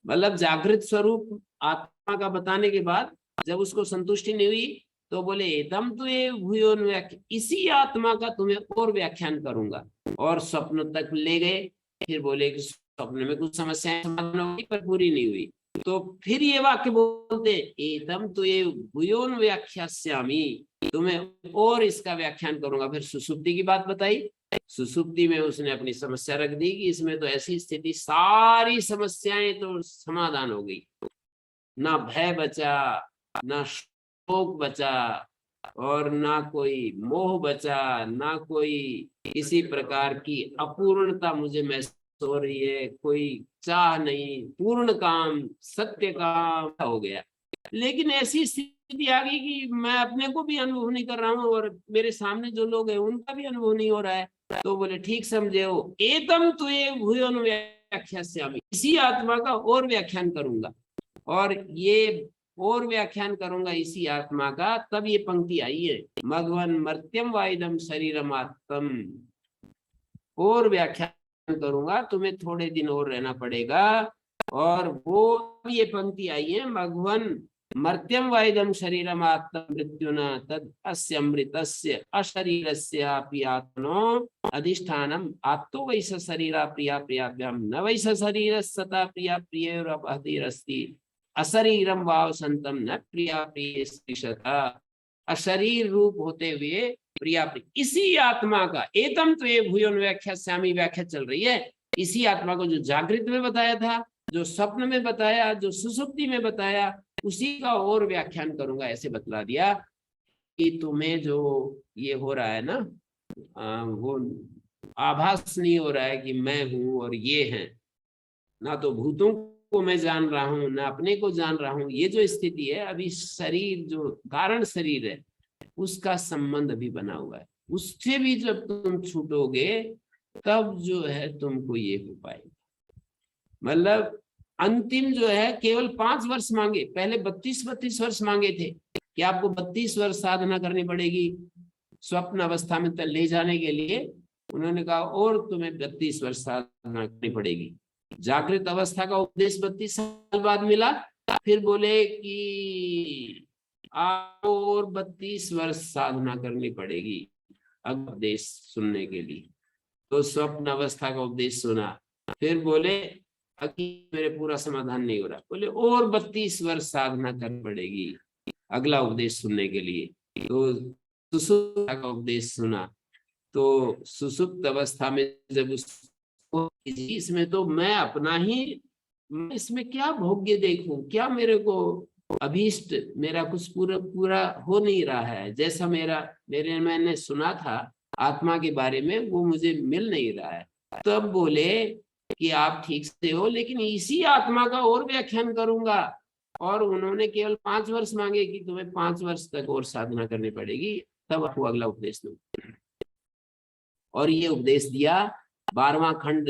मतलब जागृत स्वरूप आत्मा का बताने के बाद जब उसको संतुष्टि नहीं हुई, तो बोले एतम तो ये भूयोन व्याख्या, इसी आत्मा का तुम्हें और व्याख्यान करूंगा। और स्वप्न तक ले गए। फिर बोले कि स्वप्न में कुछ समस्याएं समाधान हुई पर पूरी नहीं हुई। तो फिर ये वाक्य बोलते एतम तो ये भूयोन व्याख्यास्यामि, तुम्हें और इसका व्याख्यान करूंगा। फिर सुसुप्ति की बात बताई। सुसुप्ति में उसने अपनी समस्या रख दी कि इसमें तो ऐसी स्थिति, सारी समस्याएं तो समाधान हो गई, ना भय बचा, ना शोक बचा, और ना कोई मोह बचा, ना कोई किसी प्रकार की अपूर्णता मुझे महसूस हो रही है, कोई चाह नहीं, पूर्ण काम, सत्य काम हो गया। लेकिन ऐसी स्थिति आ गई कि मैं अपने को भी अनुभव नहीं कर रहा हूँ और मेरे सामने जो लोग हैं उनका भी अनुभव नहीं हो रहा है। तो बोले ठीक समझे हो, एतम तो ये भूयोन व्याख्यास्यामि, इसी आत्मा का और व्याख्यान करूंगा। और ये और व्याख्यान करूंगा इसी आत्मा का। तब ये पंक्ति आई है, मघवन मर्त्यम वाइदम शरीरम आत्म, और व्याख्यान करूंगा, तुम्हें थोड़े दिन और रहना पड़ेगा। और वो ये पंक्ति आई है, मघवन मर्त्यम वाइदम शरीरम आत्म मृत्युना तद अस्य अमृतस्य अशरीरस्यापि आत्मनो अधिष्ठानम आत्तो वैस शरीरा प्रिया प्रियाभ्याम न वैस शरीरस्सता प्रिया प्रियैरपहतिरस्ति अशरीरम वाव संतम न प्रिया प्रिय स्त्रीशता, अशरीर रूप होते हुए प्रिया प्रिय, इसी आत्मा का एतम तो ये भूयोन व्याख्यास्यामि व्याख्या चल रही है। इसी आत्मा को जो जागृत में बताया था, जो स्वप्न में बताया, जो सुसुप्ति में बताया, उसी का और व्याख्यान करूंगा। ऐसे बतला दिया कि तुम्हें जो ये हो रहा है ना, वो आभास नहीं हो रहा है कि मैं हूं और ये हैं, ना तो भूतों को मैं जान रहा हूं, ना अपने को जान रहा हूं। ये जो स्थिति है अभी, शरीर जो कारण शरीर है उसका संबंध अभी बना हुआ है। उससे भी जब तुम छूटोगे तब जो है तुमको ये हो पाएगा। मतलब अंतिम जो है, केवल 5 वर्ष मांगे, पहले 32 वर्ष मांगे थे कि आपको 32 वर्ष साधना करनी पड़ेगी स्वप्न अवस्था में ले जाने के लिए। उन्होंने कहा और तुम्हें 32 वर्ष साधना करनी पड़ेगी। जागृत अवस्था का उपदेश 32 साल बाद मिला। फिर बोले कि आपको और 32 वर्ष साधना करनी पड़ेगी उपदेश सुनने के लिए। तो स्वप्न अवस्था का उपदेश सुना। फिर बोले कि मेरे पूरा समाधान नहीं हो रहा, बोले और 32 वर्ष साधना करनी पड़ेगी अगला उपदेश सुनने के लिए। तो सुसुप्त का उपदेश सुना। तो सुसुप्त अवस्था में जब इसमें तो मैं अपना ही, मैं इसमें क्या भोग्य देखूं, क्या मेरे को अभीष्ट, मेरा कुछ पूरा हो नहीं रहा है, जैसा मैंने सुना था आत्मा के बारे में वो मुझे मिल नहीं रहा है। तब बोले कि आप ठीक से हो, लेकिन इसी आत्मा का और व्याख्यान करूंगा। और उन्होंने केवल 5 वर्ष मांगे कि तुम्हें 5 वर्ष तक और साधना करनी पड़ेगी, तब आपको अगला उपदेश दूं। और ये उपदेश दिया 12वां खंड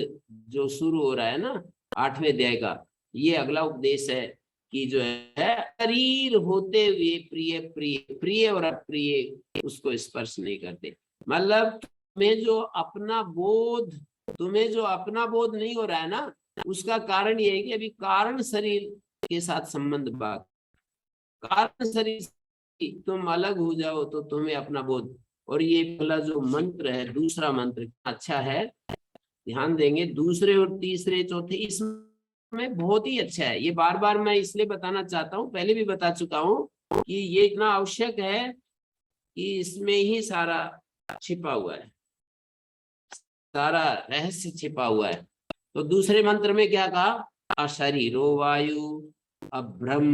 जो शुरू हो रहा है ना 8वें अध्याय का, ये अगला उपदेश है कि जो है शरीर होते हुए प्रिय प्रिय प्रिय और अप्रिय उसको स्पर्श नहीं करते। मतलब तुम्हें जो अपना बोध नहीं हो रहा है ना, उसका कारण ये है कि अभी कारण शरीर के साथ संबंध बात, कारण शरीर तुम अलग हो जाओ तो तुम्हें अपना बोध। और ये पहला जो मंत्र है, दूसरा मंत्र अच्छा है, ध्यान देंगे। दूसरे और तीसरे चौथे इसमें बहुत ही अच्छा है। ये बार बार मैं इसलिए बताना चाहता हूँ, पहले भी बता चुका हूँ कि ये इतना आवश्यक है कि इसमें ही सारा छिपा हुआ है, सारा रहस्य छिपा हुआ है। तो दूसरे मंत्र में क्या कहा, अशरीरो वायु अभ्रम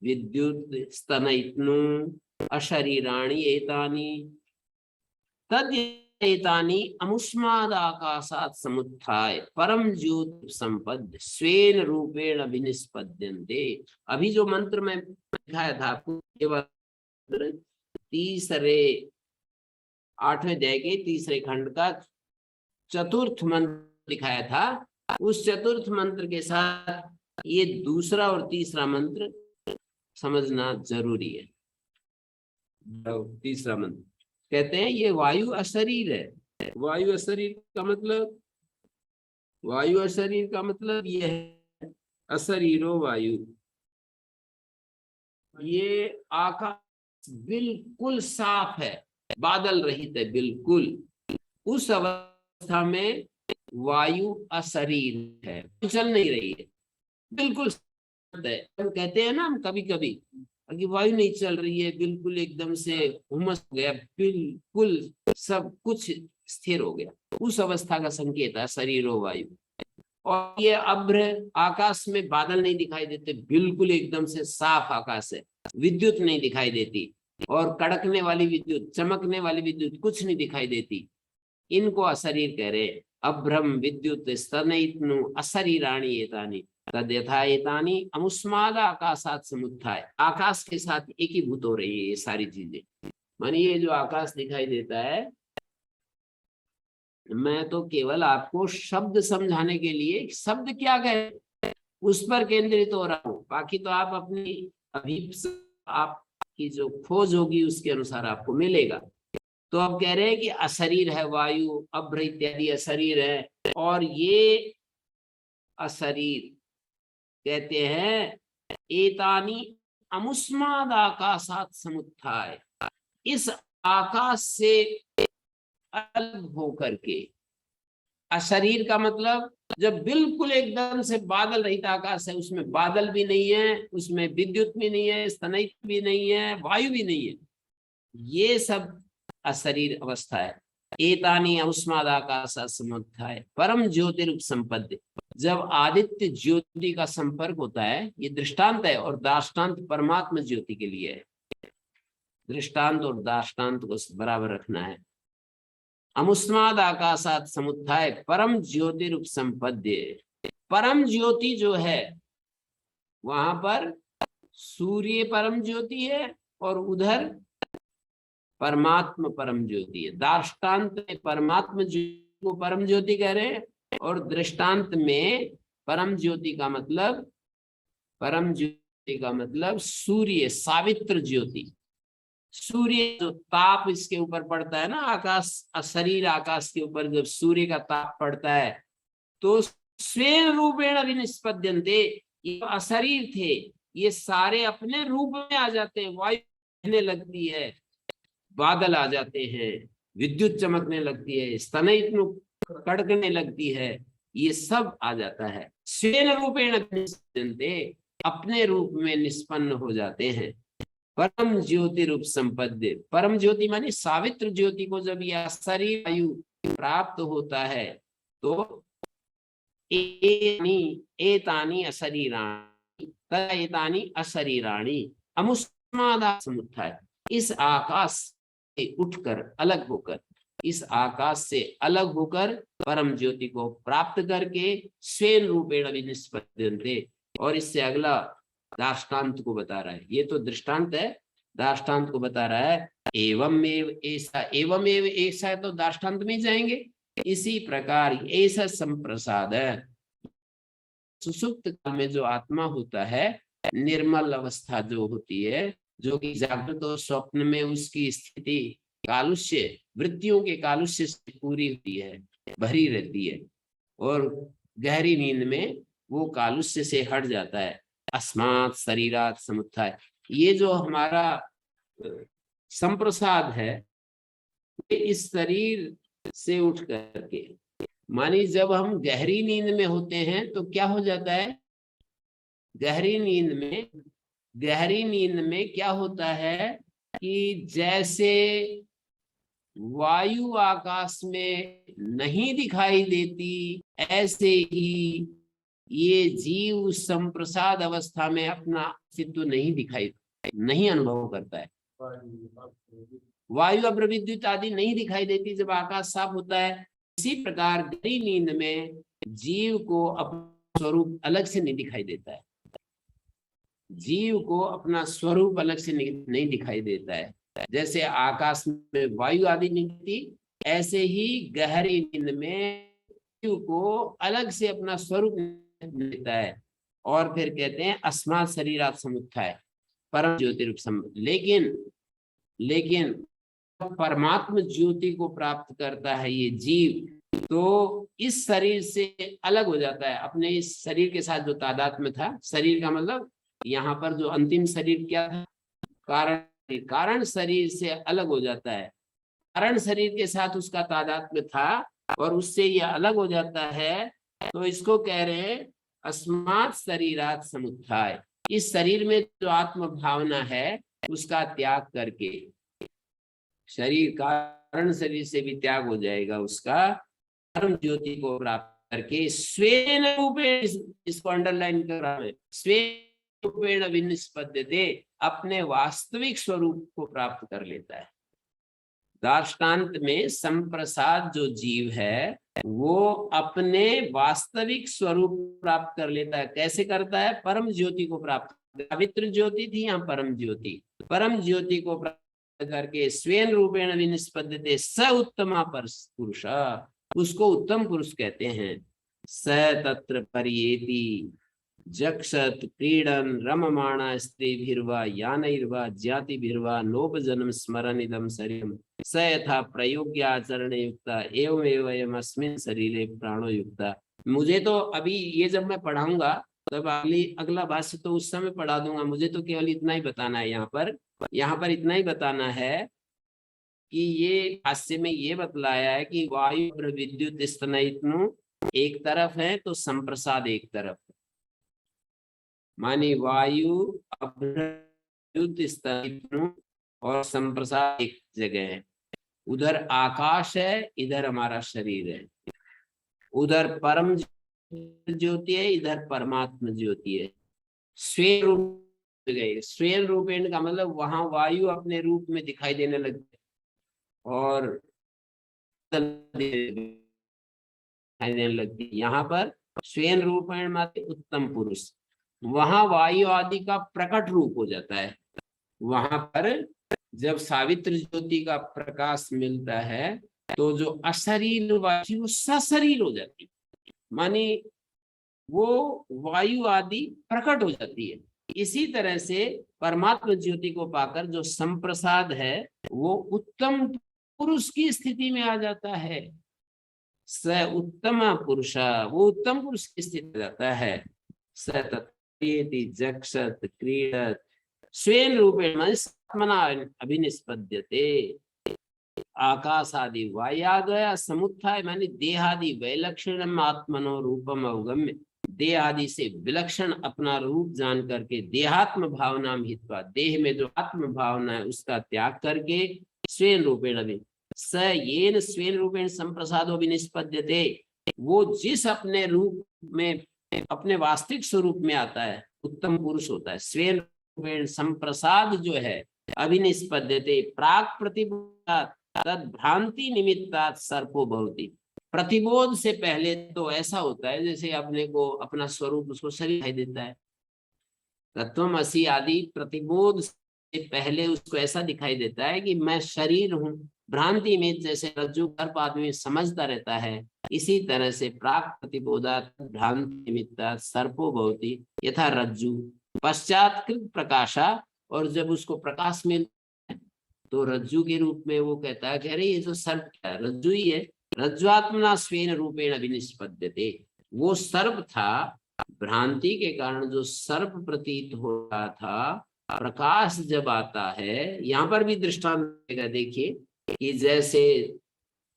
विद्युत स्तनयित्नु अशरीराणि एतानि तद एतानि अमुष्माद आकाशात् समुत्थाय परम ज्योति संपद स्वेन रूपेण विनिष्पद्यन्ते। अभी जो मंत्र में दिखाया था आपको, केवल तीसरे 8वें अध्याय के तीसरे खंड का चतुर्थ मंत्र दिखाया था। उस चतुर्थ मंत्र के साथ ये दूसरा और तीसरा मंत्र समझना जरूरी है। तीसरा मंत्र कहते हैं ये वायु अशरीर है। वायु अशरीर का मतलब ये है अशरीरो वायु, ये आकाश बिल्कुल साफ है, बादल रहित है बिल्कुल, उस अवस्था में वायु अशरीर है, चल नहीं रही है, बिल्कुल शांत है। हम कहते हैं ना हम कभी कभी कि वायु नहीं चल रही है, बिल्कुल एकदम से हुमस हो गया, बिल्कुल सब कुछ स्थिर हो गया, उस अवस्था का संकेत है शरीर और वायु। और ये अभ्र आकाश में बादल नहीं दिखाई देते, बिल्कुल एकदम से साफ आकाश है, विद्युत नहीं दिखाई देती, और कड़कने वाली विद्युत, चमकने वाली विद्युत कुछ नहीं दिखाई देती, इनको अशरीर कह रहे हैं। अभ्रम विद्युत स्तनयित्नु अशरीराणि एतानि तद्यथा एतानि अमुष्माद आकाशात् समुत्थाय। आकाश के साथ एकीभूत हो रही है ये सारी चीजें। माने ये जो आकाश दिखाई देता है, मैं तो केवल आपको शब्द समझाने के लिए शब्द क्या कहे उस पर केंद्रित हो रहा हूँ, बाकी तो आप अपनी अभी आपकी जो खोज होगी उसके अनुसार आपको मिलेगा। तो अब कह रहे हैं कि अशरीर है वायु, अभ्र इत्यादि अशरीर है, और ये अशरीर कहते हैं एतानी अमुष्माद आकाशात् समुत्थाय, इस आकाश से अलग होकर के। अशरीर का मतलब जब बिल्कुल एकदम से बादल रहित आकाश है, उसमें बादल भी नहीं है, उसमें विद्युत भी नहीं है, स्तनयित भी नहीं है, वायु भी नहीं है, ये सब अशरीर अवस्था है। एतानी अमुष्माद आकाशात् समुत्थाय परम ज्योतिरूप संपद्य। जब आदित्य ज्योति का संपर्क होता है, ये दृष्टांत है, और दाष्टांत परमात्मा ज्योति के लिए है, दृष्टांत और दाष्टांत को बराबर रखना है। अमुष्माद आकाशात् समुत्थाय परम ज्योतिरूप संपद्य। परम ज्योति जो है वहां पर सूर्य परम ज्योति है, और उधर परमात्मा परम ज्योति है। दाष्टान्त में परमात्मा ज्योति को परम ज्योति कह रहे हैं, और दृष्टांत में परम ज्योति का मतलब, परम ज्योति का मतलब सूर्य, सावित्र ज्योति। सूर्य जो ताप इसके ऊपर पड़ता है ना, आकाश शरीर आकाश के ऊपर जब सूर्य का ताप पड़ता है तो स्वेन रूपेण विनिष्पद्यन्ते, ये अशरीर थे, ये सारे अपने रूप में आ जाते हैं, वायु बहने लगती है, बादल आ जाते हैं, विद्युत चमकने लगती है, स्तनयित कड़कने लगती है, ये सब आ जाता है। स्वेन रूपेण विनिष्पद्यन्ते, अपने रूप में निष्पन्न हो जाते हैं। परम ज्योति रूप संपद्य, परम ज्योति माने सावित्र ज्योति को जब यह शरीर वायु प्राप्त होता है तो एतानि अशरीराणि तएतानि अशरीराणि अमुष्मादात् समुत्थाय। इस आकाश से उठकर, अलग होकर, इस आकाश से अलग होकर परम ज्योति को प्राप्त करके स्वेन रूपेण विनिष्पद्यन्ते। और इससे अगला दाष्टान्त को बता रहा है, ये तो दृष्टांत है, दाष्टान्त को बता रहा है एवमेव ऐसा, एवमेव ऐसा है तो दाष्टान्त में जाएंगे। इसी प्रकार ऐसा संप्रसाद है, सुसुप्त काल में जो आत्मा होता है, निर्मल अवस्था जो होती है, जो कि जागृत और स्वप्न में उसकी स्थिति कालुष्य, वृत्तियों के कालुष्य से पूरी होती है, भरी रहती है, और गहरी नींद में वो कालुष्य से हट जाता है। अस्मात् शरीरात् समुत्थाय, ये जो हमारा संप्रसाद है, इस शरीर से उठ करके, मानी जब हम गहरी नींद में होते हैं तो क्या हो जाता है, गहरी नींद में क्या होता है कि जैसे वायु आकाश में नहीं दिखाई देती, ऐसे ही ये जीव संप्रसाद अवस्था में अपना अस्तित्व नहीं अनुभव करता है। वायु अभ्र विद्युत आदि नहीं दिखाई देती जब आकाश साफ होता है। इसी प्रकार गहरी नींद में जीव को अपना स्वरूप अलग से नहीं दिखाई देता है, जीव को अपना स्वरूप अलग से नहीं दिखाई देता है। जैसे आकाश में वायु आदि निकलती, ऐसे ही गहरी नींद में जीव को अलग से अपना स्वरूप मिलता है। और फिर कहते हैं अस्मात् शरीरात् समुत्थाय परम ज्योति रूप। लेकिन परमात्म ज्योति को प्राप्त करता है ये जीव, तो इस शरीर से अलग हो जाता है, अपने इस शरीर के साथ जो तादात्म्य था। शरीर का मतलब यहाँ पर जो अंतिम शरीर क्या था, कारण कारण शरीर से अलग हो जाता है, कारण शरीर के साथ उसका तादात्म्य था और उससे यह अलग हो जाता है, तो इसको कह रहे हैं अस्मात् शरीरात् समुत्थाय। इस शरीर में जो आत्म भावना है उसका त्याग करके, शरीर कारण शरीर से भी त्याग हो जाएगा उसका, परम ज्योति को प्राप्त करके स्वेन रूपेण, इसको अंडरलाइन कर रहा है, स्वेन रूपेण विनिष्पद्यते, अपने वास्तविक स्वरूप को प्राप्त कर लेता है। दार्ष्टान्त में संप्रसाद जो जीव है वो अपने वास्तविक स्वरूप प्राप्त कर लेता है। कैसे करता है? परम ज्योति को प्राप्त, पवित्र ज्योति थी यहाँ परम ज्योति, परम ज्योति को प्राप्त करके स्वेन रूपेण विनिष्पद्यते स उत्तमा पुरुष, उसको उत्तम पुरुष कहते हैं। स तत्र परियेति जक्षत क्रीडन रममाणा स्त्रीभिर्वा यानैर्वा ज्ञातिभिर्वा नोपजन्म स्मरण इदं शरीरम स यथा प्रयोग्य आचरण युक्ता एवमेव अयम् अस्मिन् शरीरे प्राणो युक्ता। मुझे तो अभी ये जब मैं पढ़ाऊंगा तब अगला भाष्य तो उस समय पढ़ा दूंगा, मुझे तो केवल इतना ही बताना है। यहाँ पर इतना ही बताना है कि ये भाष्य में ये बतलाया है कि वायु और विद्युत स्तनयित्नु एक तरफ है तो संप्रसाद एक तरफ है, मानी वायु विद्युत स्तनयित्नु और संप्रसाद एक जगह है। उधर आकाश है, इधर हमारा शरीर है, उधर परम ज्योति है, इधर परमात्मा ज्योति है। स्वयं रूप गए, स्वयं रूपेण का मतलब वहां वायु अपने रूप में दिखाई देने लगती और दिखाई देने लगती। यहाँ पर स्वयं रूपेण माते उत्तम पुरुष, वहां वायु आदि का प्रकट रूप हो जाता है। वहां पर जब सावित्र ज्योति का प्रकाश मिलता है तो जो अशरीर वायु वो सशरीर हो जाती है, मानी वो वायु आदि प्रकट हो जाती है। इसी तरह से परमात्मा ज्योति को पाकर जो संप्रसाद है वो उत्तम पुरुष की स्थिति में आ जाता है। स उत्तम पुरुष, वो उत्तम पुरुष की स्थिति में जाता है। स तत्प्रियति जक्षत क्रीडत स्वेन रूपेण मना अभिनिष्पद्यते। आकाश आदि वायादय समुत्थाय माने देहादि वैलक्षण्यम आत्मनो रूपम अवगम्य, देह आदि से विलक्षण अपना रूप जान करके देहात्म भावना हित्वा, देह में जो आत्म भावना है उसका त्याग करके स्वेन रूपेण स येन स्वेन रूपेण संप्रसादो विनिष्पद्यते, वो जिस अपने रूप में अपने वास्तविक स्वरूप में आता है उत्तम पुरुष होता है। स्वेन रूपेण संप्रसाद जो है अभिनिष्पद्यते प्राक प्रतिबोधात् तद भ्रांति निमित्तात् सर्पो भवति। प्रतिबोध से पहले तो ऐसा होता है जैसे अपने को अपना स्वरूप उसको शरीर दिखाई देता है। तत्वमसि आदि प्रतिबोध से पहले उसको ऐसा दिखाई देता है कि मैं शरीर हूँ। भ्रांति में जैसे रज्जु गर्भ आदमी समझता रहता है, इसी तरह से प्राक प्रतिबोधात् भ्रांति निमित्तात् सर्पो भवति यथा रज्जु पश्चात्कृत प्रकाशा, और जब उसको प्रकाश मिलता है तो रज्जु के रूप में वो कहता है कि अरे ये तो सर्प है, रज्जु ही है। रज्ज्वात्मना स्वेन रूपेण विनिष्पद्यते, वो सर्प था, भ्रांति के कारण जो सर्प प्रतीत हो रहा था, प्रकाश जब आता है, यहाँ पर भी दृष्टांत देखिए कि जैसे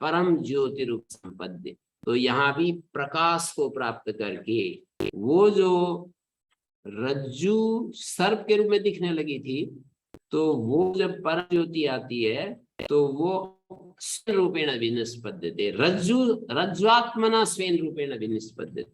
परम ज्योति रूप संपद्य, तो यहाँ भी प्रकाश को प्राप्त करके वो जो रज्जु सर्प के रूप में दिखने लगी थी, तो वो जब परम ज्योति आती है तो वो स्वेन रूपेण विनिष्पद्यते, रज्ज्वात्मना स्वेन रूपेण विनिष्पद्यते,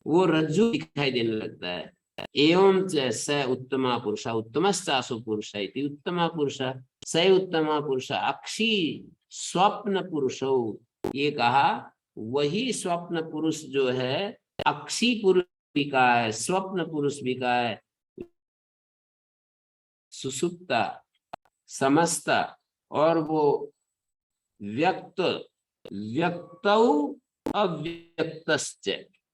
वो रज्जु दिखाई देने लगता है। एवं स उत्तमा पुरुष उत्तमश्चासु पुरुष इति उत्तमा पुरुष स उत्तमा पुरुष अक्षी स्वप्न पुरुषो, ये कहा वही स्वप्न पुरुष जो है अक्षी पुरुष भी का है, स्वप्न पुरुष भी का है, सुसुप्ता समस्ता, और वो व्यक्त व्यक्तौ अव्यक्तश्च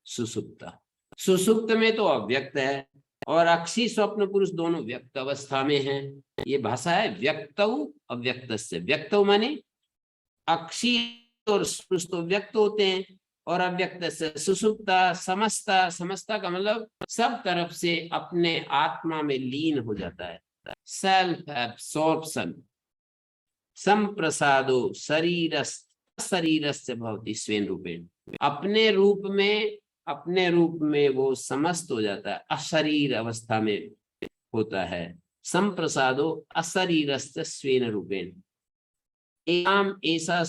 सुसुप्ता, सुसुप्त में तो अव्यक्त है और अक्षी स्वप्न पुरुष दोनों व्यक्त अवस्था में हैं। ये भाषा है व्यक्तौ अव्यक्तश्च। व्यक्तौ माने अक्षी और पुरुष तो व्यक्त होते हैं और अव्यक्त से सुसुप्ता समस्ता, समस्ता का मतलब सब तरफ से अपने आत्मा में लीन हो जाता है, सेल्फ एब्सॉर्प्शन। संप्रसादो शरीरस्य भवति स्वेन रूपेण, अपने रूप में वो समस्त हो जाता है, अशरीर अवस्था में होता है। संप्रसादो अशरीरस्य स्वेन रूपेण एवं ऐसा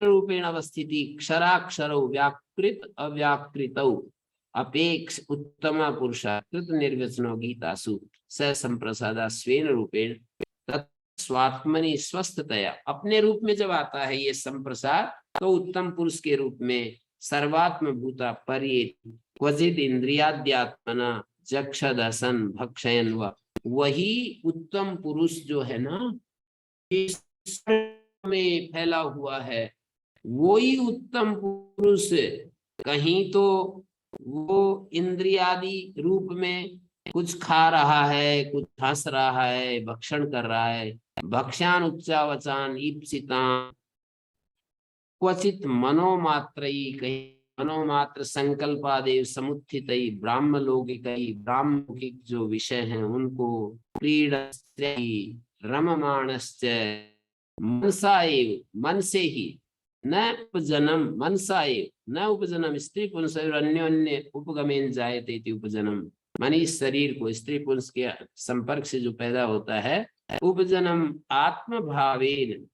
रूपेण अवस्थिति क्षराक्षरौ व्याकृत अव्याकृतौ अपेक्ष उत्तम पुरुषाकृत निर्वचनो गीतासु स संप्रसादा स्वेन रूपेण स्वात्मनि स्वस्थतया। अपने रूप में जब आता है ये संप्रसाद तो उत्तम पुरुष के रूप में सर्वात्म भूता पर्येत क्वचित इंद्रियाद्यात्मना जक्षदसन भक्षयन व, वही उत्तम पुरुष जो है ना में फैला हुआ है, वही उत्तम पुरुष कहीं तो वो इंद्रियादि रूप में कुछ खा रहा है, कुछ हंस रहा है, भक्षण कर रहा है, भक्ष्यान उच्चावचान ईप्सितान क्वचित मनोमात्रई, कहीं मनोमात्र संकल्पादेव समुत्थितई ब्राह्मलौकिकई, ब्राह्मलौकिक जो विषय हैं उनको क्रीडस्त्री रममाणश्च मनसा एव, मन से ही न उपजनम, मनसा एव न उपजनम स्त्री पुरुष अन्योन्य उपगमेन जायते इति उपजनम, मानी इस शरीर को स्त्री पुरुष के संपर्क से जो पैदा होता है, उपजनम आत्म भावेन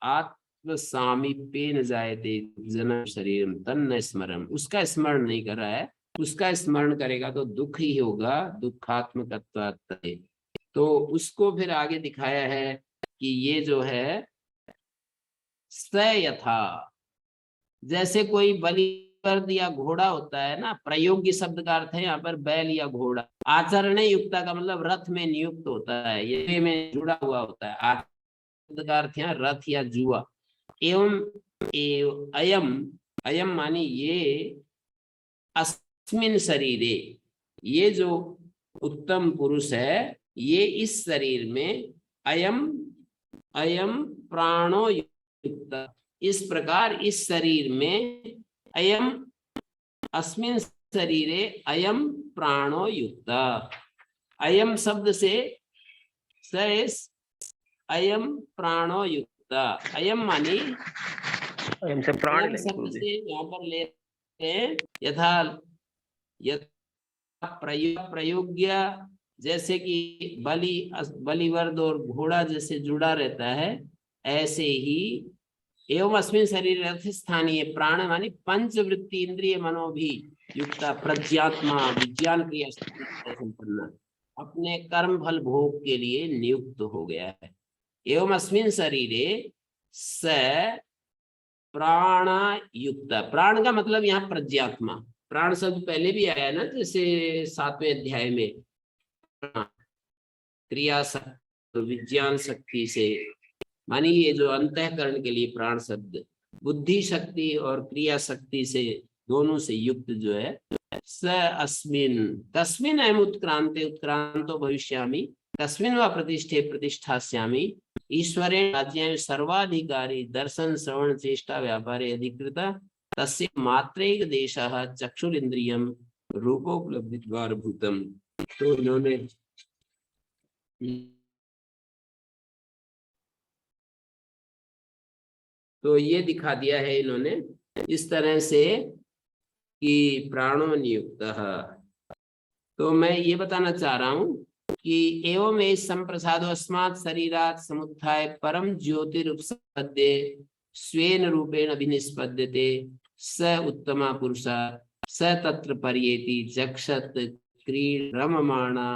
आत्म सामीप्येन जायते जन्म शरीरम तन्न स्मरण, उसका स्मरण नहीं कर रहा है, उसका स्मरण करेगा तो दुख ही होगा, दुखात्मकत्वात्। तो उसको फिर आगे दिखाया है कि ये जो है स यथा, जैसे कोई बलिवर्द या घोड़ा होता है ना, प्रयोग्य शब्द का अर्थ है यहाँ पर बैल या घोड़ा, आचरण युक्ता का मतलब रथ में नियुक्त होता है, ये में जुड़ा हुआ होता है, आचरण का अर्थ है रथ या जुआ। एवं अयम, अयम मानी ये अस्मिन शरीरे, ये जो उत्तम पुरुष है ये इस शरीर में अयम प्राणो युक्त, इस प्रकार इस शरीर में अयम अस्मिन शरीरे अयम प्राणो युक्त, अयम शब्द से अयम प्राणो युक्त, अयम मानी
अयम से प्राण
अयम शब्द से यहाँ पर लेते हैं यथा प्रयोग्य, जैसे कि बलिवर्द और घोड़ा जैसे जुड़ा रहता है, ऐसे ही एवं अस्मिन शरीर अर्थ स्थानीय प्राण मानी पंचवृत्ति इंद्रिय मनोभी युक्त प्रज्ञात्मा विज्ञान क्रिया संपन्न, अपने कर्म फल भोग के लिए नियुक्त हो गया है। एवं अस्मिन शरीरे स प्राण युक्त, प्राण का मतलब यहाँ प्रज्ञात्मा, प्राण शब्द पहले भी आया ना, जैसे 7वें अध्याय में क्रिया शक्ति विज्ञान शक्ति से, मानी ये जो अंतःकरण के लिए प्राण शब्द बुद्धि शक्ति और क्रिया शक्ति से दोनों से युक्त जो है, स अस्मिन तस्मिन अहम उत्क्रांते उत्क्रांतो भविष्यामि तस्मिन व प्रतिष्ठे प्रतिष्ठास्यामि ईश्वरेण राज्याय सर्वाधिकारी दर्शन श्रवण चेष्टा व्यापारे अधिकृत तस्य मात्रैक देशः चक्षुरिंद्रियम रूपोपलब्धि द्वार भूतम। तो इन्होंने तो ये दिखा दिया है इन्होंने इस तरह से कि प्राणो नियुक्त। तो मैं ये बताना चाह रहा हूं कि एवं ए संप्रसादो अस्मात् शरीरात् समुत्थाय परम ज्योतिरुपसद्ये स्वेन रूपेण अभिनिष्पद्यते स उत्तमा पुरुषा स तत्र पर्येति जक्षत क्रीड रममाणा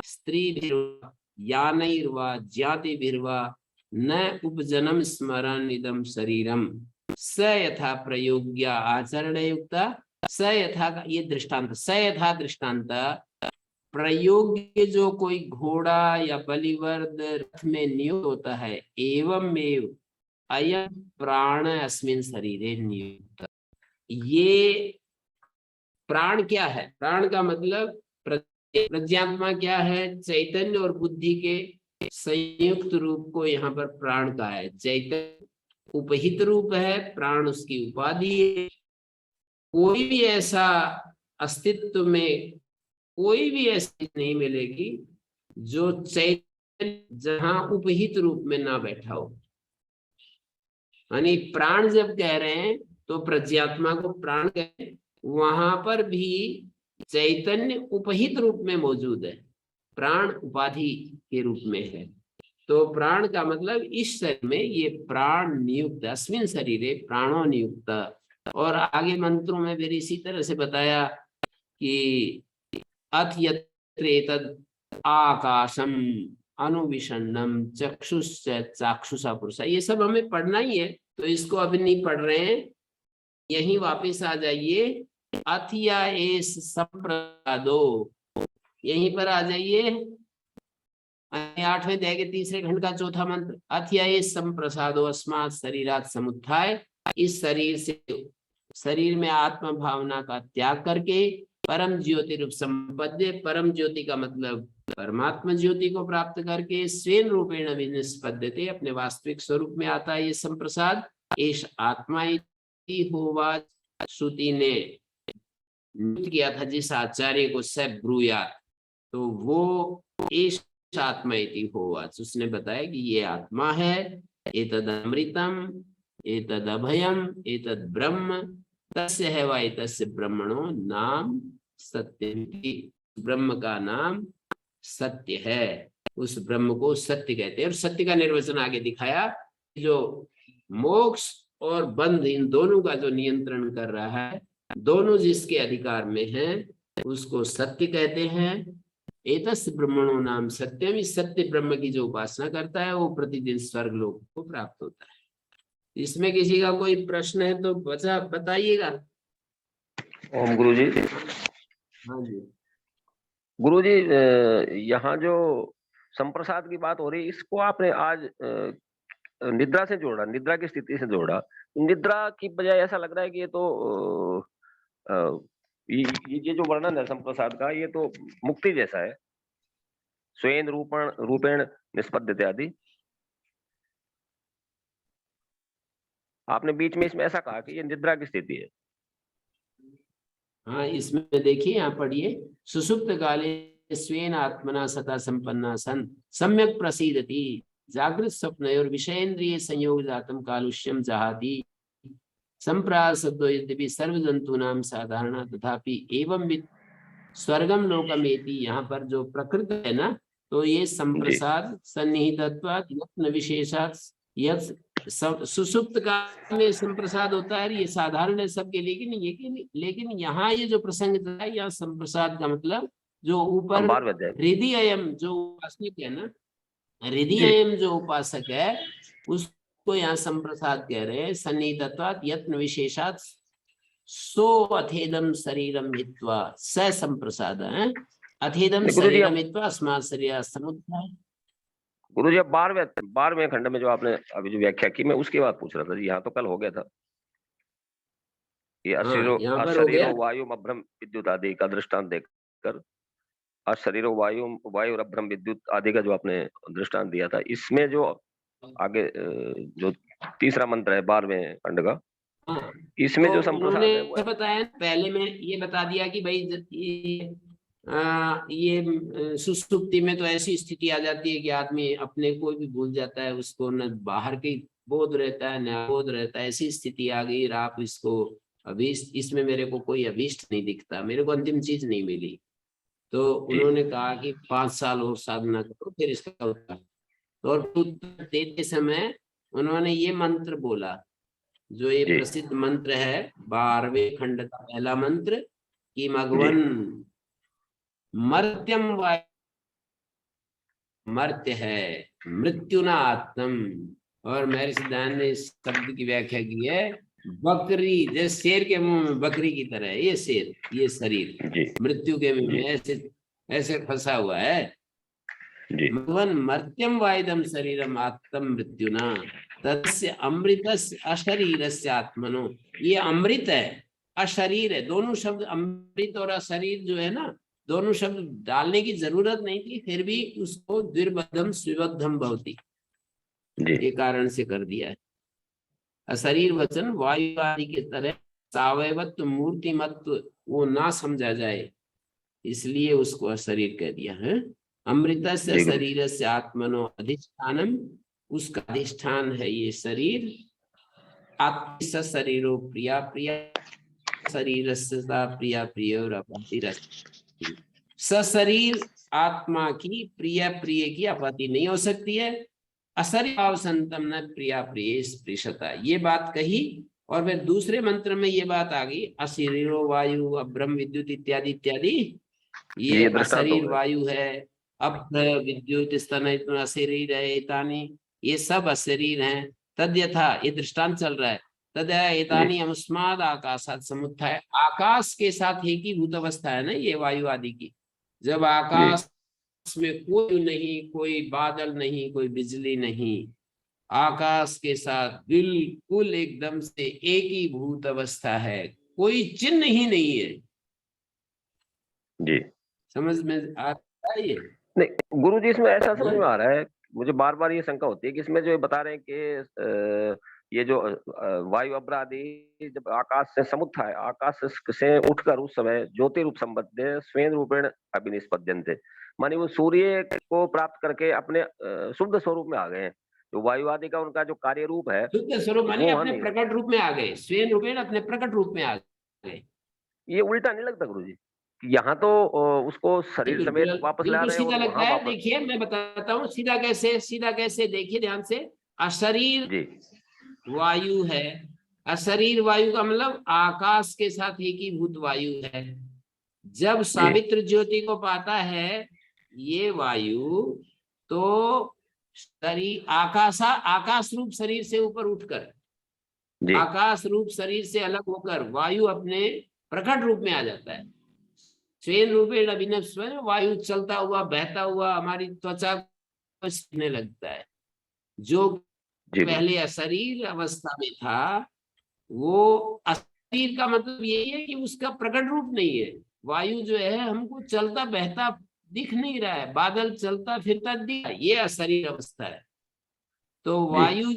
स्त्रीभिर्वा यानैर्वा ज्ञातिभिर्वा न उपजनम स्मरण इदम शरीरम स यथा प्रयोग्य आचरण युक्ता स यथा का ये दृष्टांत, स यथा दृष्टांत प्रयोग्य जो कोई घोड़ा या बलिवर्द रथ में नियुक्त होता है, एवं अयम प्राण अस्मिन शरीरे नियुक्त। ये प्राण क्या है? प्राण का मतलब प्रज्ञात्मा क्या है? चैतन्य और बुद्धि के संयुक्त रूप को यहाँ पर प्राण का है। चैतन्य उपहित रूप है, प्राण उसकी उपाधि है। कोई भी ऐसा अस्तित्व में कोई भी ऐसी नहीं मिलेगी जो चैतन्य जहां उपहित रूप में ना बैठा हो, यानी प्राण जब कह रहे हैं तो प्रज्ञात्मा को प्राण कहें, वहां पर भी चैतन्य उपहित रूप में मौजूद है, प्राण उपाधि के रूप में है। तो प्राण का मतलब इस शरीर में ये प्राण नियुक्त, अस्मिन शरीरे प्राणो नियुक्त। और आगे मंत्रों में फिर इसी तरह से बताया कि अथ यत्र एतद् आकाशम अनुविषण्णम चक्षुष चाक्षुषा पुरुषा, ये सब हमें पढ़ना ही है, तो इसको अभी नहीं पढ़ रहे हैं, यहीं वापस आ जाइए। अथिया एस संप्रसादो, यहीं पर आ जाइए, 8वें अध्याय के 3रे खंड का 4था मंत्र। अथिया एस संप्रसादो अस्मात् शरीरात् समुत्थाय, इस शरीर से, शरीर में आत्मा भावना का त्याग करके परम ज्योति रूप संपद्य, परम ज्योति का मतलब परमात्मा ज्योति को प्राप्त करके स्वेन रूपेण विनिष्पद्यते, अपने वास्तविक स्वरूप में आता है ये संप्रसाद। एष आत्मा इति होवाच, श्रुति ने नियुक्त किया था जिस आचार्य को स ब्रूयात, तो वो एष आत्मा इति होवाच, उसने बताया कि ये आत्मा है, एतद् अमृतम एतद् अभयम एतद् ब्रह्म, तस्य है वा एतस्य ब्रह्मणो नाम सत्य, ब्रह्म का नाम सत्य है, उस ब्रह्म को सत्य कहते हैं। और सत्य का निर्वचन आगे दिखाया, जो मोक्ष और बंध इन दोनों का जो नियंत्रण कर रहा है, दोनों जिसके अधिकार में है, उसको सत्य कहते हैं। एतस्य ब्रह्मणो नाम सत्यम, इस सत्य ब्रह्म की जो उपासना करता है वो प्रतिदिन स्वर्ग लोक को प्राप्त होता है। इसमें किसी का कोई प्रश्न है तो बताइएगा।
ओम गुरु जी।
हाँ जी
गुरु जी, यहाँ जो संप्रसाद की बात हो रही है, इसको आपने आज निद्रा से जोड़ा, निद्रा की स्थिति से जोड़ा। निद्रा की बजाय ऐसा लग रहा है कि ये तो ये जो वर्णन है संप्रसाद का, ये तो मुक्ति जैसा है, स्वेन रूपेण निष्पद्यते आदि। आपने बीच में इसमें ऐसा कहा कि ये निद्रा की स्थिति है।
हाँ, इसमें देखिए, यहाँ पढ़िए, सुषुप्त काले स्वेन आत्मना सता संपन्ना सन सम्यक प्रसीदति, जागृत स्वप्नयोर विषयेन्द्रिय संयोग जातम कालुष्यम जहाति, संप्रास शब्दो यद्यपि सर्व जंतूनाम साधारण तथापि एवं स्वर्गम लोकमेति, यहाँ पर जो प्रकृत है ना, तो ये संप्रसाद सन्निहितत्वात् यत्न विशेषात्, यत् सुसुप्त काल में संप्रसाद होता है, ये साधारण है सबके, लेकिन यहाँ ये जो प्रसंग है, यहाँ संप्रसाद का मतलब जो ऊपर हृदयम जो उपासक है ना, हृदयम जो उपासक है, उसको यहाँ संप्रसाद कह रहे हैं। सन्निहितत्वात् यत्न विशेषात् सो अथेदम शरीरम हित्वा स संप्रसाद है, अथेदम शरीरम हित्वा अस्मात् शरीरात् समुत्थाय।
गुरु जी, अब 12वें खंड में जो आपने अभी जो व्याख्या की, मैं उसकी बात पूछ रहा था जी। यहाँ तो कल हो गया था ये अशरीरो वायु अभ्रम विद्युत आदि का दृष्टांत देकर, अशरीरो वायु अभ्रम विद्युत आदि का जो आपने दृष्टांत दिया था, इसमें जो आगे जो तीसरा मंत्र है 12वें खंड का, इसमें जो संप्रसाद है वो
बताया, पहले मैं ये बता दिया कि भाई ये सुसुप्ति में तो ऐसी स्थिति आ जाती है कि आदमी अपने को भी भूल जाता है, उसको न बाहर के बोध रहता है न अबोध रहता है, ऐसी स्थिति आ गई। आप इसको अभीष्ट, इसमें मेरे को कोई अभीष्ट नहीं दिखता, मेरे को अंतिम चीज नहीं मिली, तो उन्होंने कहा कि 5 साल और साधना करो फिर इसका उत्तर। और उत्तर देते समय उन्होंने ये मंत्र बोला, जो ये प्रसिद्ध मंत्र है 12वें खंड का पहला मंत्र, कि मघवन मर्त्यम मर्त्य है मृत्युना आत्म। और महर्षि दयानंद ने इस शब्द की व्याख्या की है, बकरी, जैसे शेर के मुंह में बकरी की तरह है ये शेर, ये शरीर मृत्यु के मुंह में ऐसे फंसा हुआ है। मघवन मर्त्यम वायदम शरीरम आत्म मृत्युना तस्य अमृतस्य अशरीरस्य आत्मनो, ये अमृत है अशरीर है, दोनों शब्द अमृत और अशरीर जो है ना, दोनों शब्द डालने की जरूरत नहीं थी, फिर भी उसको द्विर्बद्धम स्विबद्धम भवति के कारण से कर दिया है। अशरीर वचन वायु आदि की तरह सावयवत्व मूर्तिमत्व वो ना समझा जाए, इसलिए उसको अशरीर कह दिया है। अमृतस्य
जी गुरु।
शरीरस्य आत्मनो अधिष्ठानम, उसका अधिष्ठान है ये शरीर। आत्म शरीरो प्रिया प्रिया, शरीरस्य प्रिया प्रिय और अपतिरस्ति। सशरीर आत्मा की प्रिय प्रिय की आपत्ति नहीं हो सकती है। असरी भाव संतम न प्रिया प्रिय स्पृशता, ये बात कही। और फिर दूसरे मंत्र में ये बात आ गई, अशरीरो वायु अब्रह्म विद्युत इत्यादि इत्यादि। ये
दृष्टांत हो
अशरीर
गए।
वायु है, अब्र विद्युत स्तन अशरीर है, एतानी ये सब अशरीर हैं। तद यथा, ये दृष्टांत चल रहा है। तद एतानी अमुस्माद आकाशात समुत्थाय, आकाश के साथ एक ही भूत अवस्था है ना ये वायु आदि की। जब आकाश में कोई नहीं, कोई बादल नहीं, कोई बिजली नहीं, आकाश के साथ बिल्कुल एकदम से एक ही भूत अवस्था है, कोई चिन्ह ही नहीं है।
जी
समझ में आ रहा है ये?
नहीं गुरु जी, इसमें ऐसा समझ में आ रहा है, मुझे बार बार ये शंका होती है कि इसमें जो बता रहे हैं कि ये जो वायु अब्र आदि जब आकाश से समुत्थाय, आकाश से उठकर उस समय ज्योति रूप संबद्ध स्वयं रूपेण अभिनिष्पद्यन्ते, मानी वो सूर्य को प्राप्त करके अपने शुद्ध स्वरूप में आ गए हैं। जो वायु आदि का उनका जो कार्य रूप है,
शुद्ध स्वरूप माने
वो
अपने
नहीं है।
प्रकट रूप में आ गए, स्वयं रूपेण अपने प्रकट रूप में आ गए।
ये उल्टा नहीं लगता गुरु जी? यहाँ तो उसको शरीर समेत वापस ला
बिल्कुल
रहे हैं
सीधा
और
लगता
वहां
है।
वापस।
देखिए मैं बताता हूँ सीधा कैसे, सीधा कैसे, देखिए ध्यान से। अशरीर
जी
वायु है, अशरीर वायु का मतलब आकाश के साथ एक ही भूत वायु है। जब सावित्र ज्योति को पाता है ये वायु, तो शरीर आकाश रूप शरीर से ऊपर उठकर,
जी
आकाश रूप शरीर से अलग होकर वायु अपने प्रकट रूप में आ जाता है। स्वयं रूपेण अभिनव, स्वयं वायु चलता हुआ बहता हुआ हमारी त्वचा को छूने लगता है। जो
जी गुरु।
पहले अशरीर अवस्था में था, वो अशरीर का मतलब यही है कि उसका प्रकट रूप नहीं है। वायु जो है हमको चलता बहता दिख नहीं रहा है, बादल चलता फिरता दिख रहा है, ये अशरीर अवस्था है। तो
जी
वायु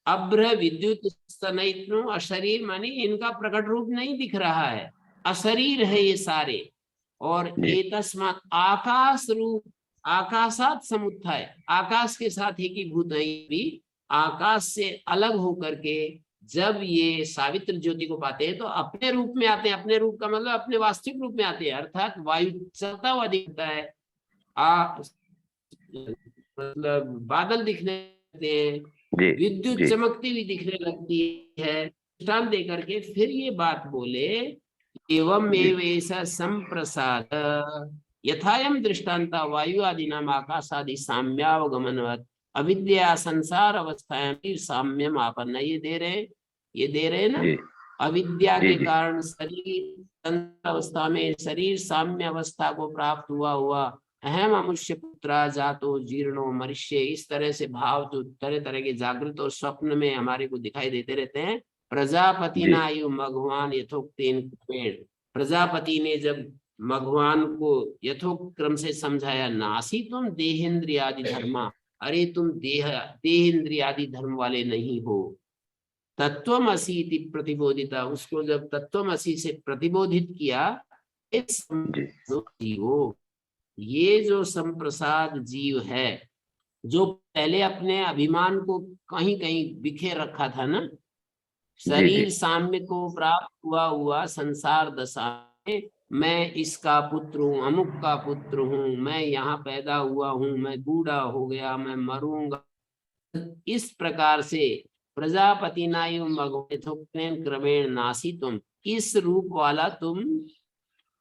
अभ्र विद्युत स्तनयित्नो, अशरीर माने इनका प्रकट रूप नहीं दिख रहा है, अशरीर है ये सारे। और
जी
एतस्मात् आकाश रूप, आकाशात समुत्थाय, आकाश के साथ एक ही भूत है भी। आकाश से अलग होकर के जब ये सावित्र ज्योति को पाते हैं तो अपने रूप में आते हैं। अपने रूप का मतलब अपने वास्तविक रूप में आते हैं, अर्थात वायु चलता हुआ दिखता है, मतलब बादल दिखने लगते हैं,
जी
विद्युत
जी
चमकती हुई दिखने लगती है। दृष्टांत देकर के फिर ये बात बोले, एवं
जी
ऐसा संप्रसाद यथायम दृष्टांता वायु आदि नाम आकाशादि साम्यावगमनवत अविद्या संसार अवस्थाएं साम्यम आपन्न, ये दे रहे ना।
जी
अविद्या
जी
के
जी
कारण शरीर संसार अवस्था में शरीर साम्य अवस्था को प्राप्त हुआ अहम अमुष्य पुत्रा जातो जीर्णो मनुष्य, इस तरह से भाव जो तरह तरह के जागृत और स्वप्न में हमारे को दिखाई देते रहते हैं। प्रजापति
जी
नायु भगवान यथोक्तेन क्रमेण, प्रजापति ने जब भगवान को यथोक्त क्रम से समझाया, नासी तुम देहेंद्रियादि धर्मा, अरे तुम देहेंद्रियादि धर्म वाले नहीं हो। तत्वमसि इति प्रतिबोधिता, उसको जब तत्वमसि से प्रतिबोधित किया, इस
जी
जीवो, ये जो संप्रसाद जीव है, जो पहले अपने अभिमान को कहीं कहीं बिखेर रखा था ना,
जी जी
शरीर साम्य को प्राप्त हुआ संसार दशा में, मैं इसका पुत्र हूँ, अमुक का पुत्र हूँ, मैं यहाँ पैदा हुआ हूँ, मैं बूढ़ा हो गया, मैं मरूंगा, इस प्रकार से प्रजापति नायु भगवान क्रमेण नासी तुम, इस रूप वाला तुम,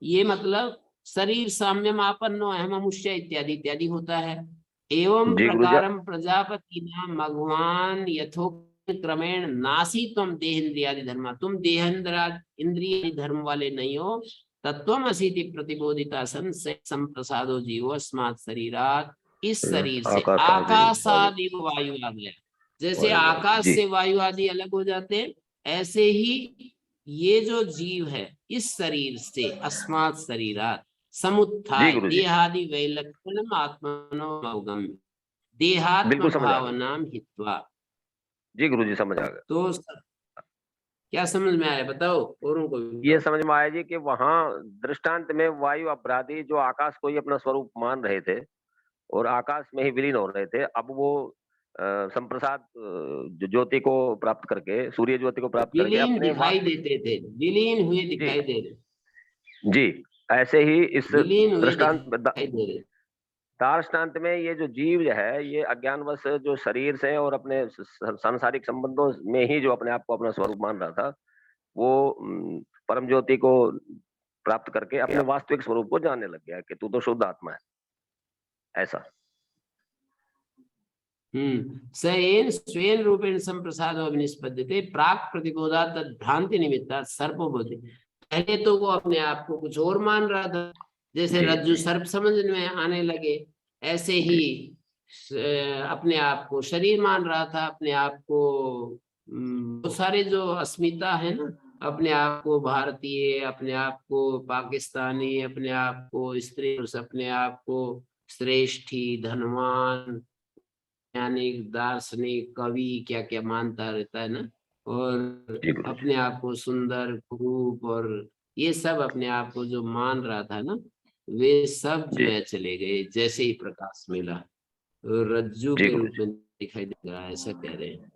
ये मतलब शरीर साम्यम आपन्नो अहम अमुष्य इत्यादि इत्यादि होता है। एवं
जी गुरु जी।
प्रकारम प्रजापति नाम भगवान यथोक्त क्रमेण नासी तुम देहेंद्रियादि धर्म, तुम इंद्रिय धर्म वाले नहीं हो। तत्वमसीति प्रतिबोधिता सन से संप्रसादो जीवो अस्मात् शरीरात, इस शरीर से आकाशादि वायु आ गया। जैसे आकाश
जी
से वायु आदि अलग हो जाते हैं, ऐसे ही ये जो जीव है इस शरीर से अस्मात् शरीरात
जी
समुत्थाय
गुरु जी,
देहादि वैलक्षण्यम आत्मनो अवगम, देहात्म
बिल्कुल समझ आ गया।
भावनाम हित्वा।
जी गुरु जी समझ आ गया।
तो क्या समझ में आया बताओ, औरों को भी
ये
बताओ।
समझ में आया जी कि वहां दृष्टांत में वायु अपराधी जो आकाश को ही अपना स्वरूप मान रहे थे, और आकाश में ही विलीन हो रहे थे। अब वो संप्रसाद ज्योति को प्राप्त करके, सूर्य ज्योति को प्राप्त करके
विलीन
अपने
दिखाई देते थे, विलीन हुए दिखाई दे रहे,
जी, ऐसे ही इस
विलीन हुए
दृष्टांत
दिखाई दे रहे।
दृष्टांत में ये जो जीव है, ये अज्ञानवश जो शरीर से और अपने सांसारिक संबंधों में ही जो अपने आप को अपना स्वरूप मान रहा था, वो परम ज्योति को प्राप्त करके अपने वास्तविक स्वरूप को जानने लग गया कि तू तो शुद्ध आत्मा है, ऐसा।
सयेन स्वेन रूपेण संप्रसादो अभिनिष्पद्यते प्राक प्रतिबोधा तद भ्रांति निमित्ता सर्पबोधि। पहले तो वो अपने आप को कुछ और मान रहा था, जैसे रज्जु सर्प समझ में आने लगे, ऐसे ही अपने आप को शरीर मान रहा था, अपने आप को बहुत सारे जो अस्मिता है ना, अपने आप को भारतीय, अपने आप को पाकिस्तानी, अपने आप को स्त्री, अपने आप को श्रेष्ठी, धनवान, वैज्ञानिक, दार्शनिक, कवि, क्या क्या मानता रहता है ना, और अपने आप को सुंदर, रूप, और ये सब अपने आप को जो मान रहा था ना, वे सब जो है चले गए जैसे ही प्रकाश मिला, रज्जु के रूप में दिखाई दे रहा है, ऐसा कह रहे हैं।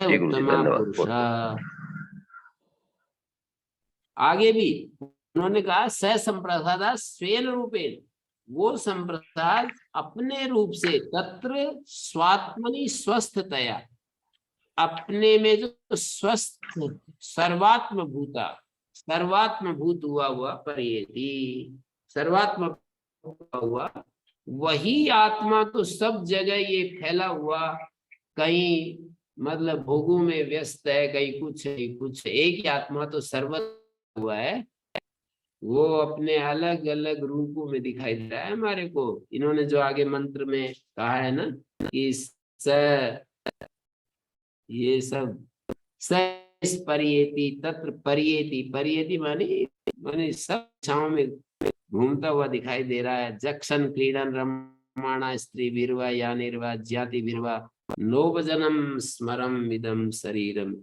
उत्तमा पुरुषा। आगे भी उन्होंने कहा स संप्रसादा स्वेन रूपेण, वो संप्रसाद अपने रूप से तत्र स्वात्मनि स्वस्थतया, अपने में जो स्वस्थ सर्वात्म भूत हुआ परियेति, सर्वात्म हुआ वही आत्मा तो सब जगह ये फैला हुआ, कहीं मतलब भोगों में व्यस्त है, कहीं कुछ, एक ही आत्मा तो सर्वत्र हुआ है, वो अपने अलग अलग रूपों में दिखाई दे रहा है हमारे को। इन्होंने जो आगे मंत्र में कहा है ना कि ये सब परियेति तत्र परियेति माने सब दिशाओं में घूमता हुआ दिखाई दे रहा है। जक्षन क्रीडन रमाणा स्त्री वीरवा या निर्वा ज्ञाति वीरवा नोपजनम स्मरम विदम शरीरम,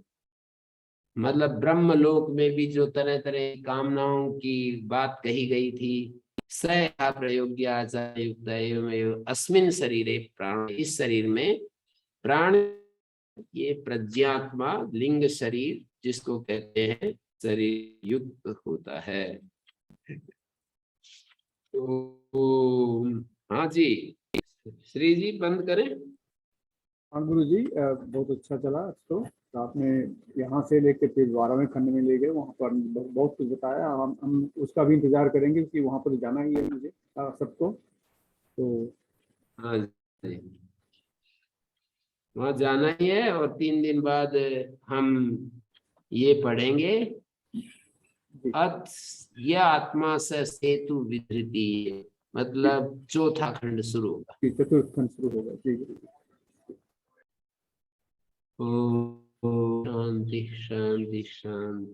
मतलब ब्रह्म लोक में भी जो तरह तरह की कामनाओं की बात कही गई थी, स प्रयोग्य आचार्युक्त एवं अस्मिन शरीरे प्राण, इस शरीर में प्राण, ये प्रज्ञात्मा लिंग शरीर जिसको कहते हैं शरीर युक्त होता है। तो हाँ जी, श्री जी बंद करें।
हाँ गुरु जी, बहुत अच्छा चला। तो आपने यहाँ से लेकर फिर 12वें खंड में ले गए, वहाँ पर बहुत कुछ बताया। हम उसका भी इंतजार करेंगे क्योंकि वहाँ पर जाना ही है मुझे सबको। तो
हाँ जी, वहाँ जाना ही है, और 3 दिन बाद हम ये पढ़ेंगे अथ यह आत्मा से सेतु विधृति, मतलब चौथा खंड शुरू होगा,
चतुर्थ खंड शुरू होगा। जी गुरु जी।
ओम शांति शांति शांति।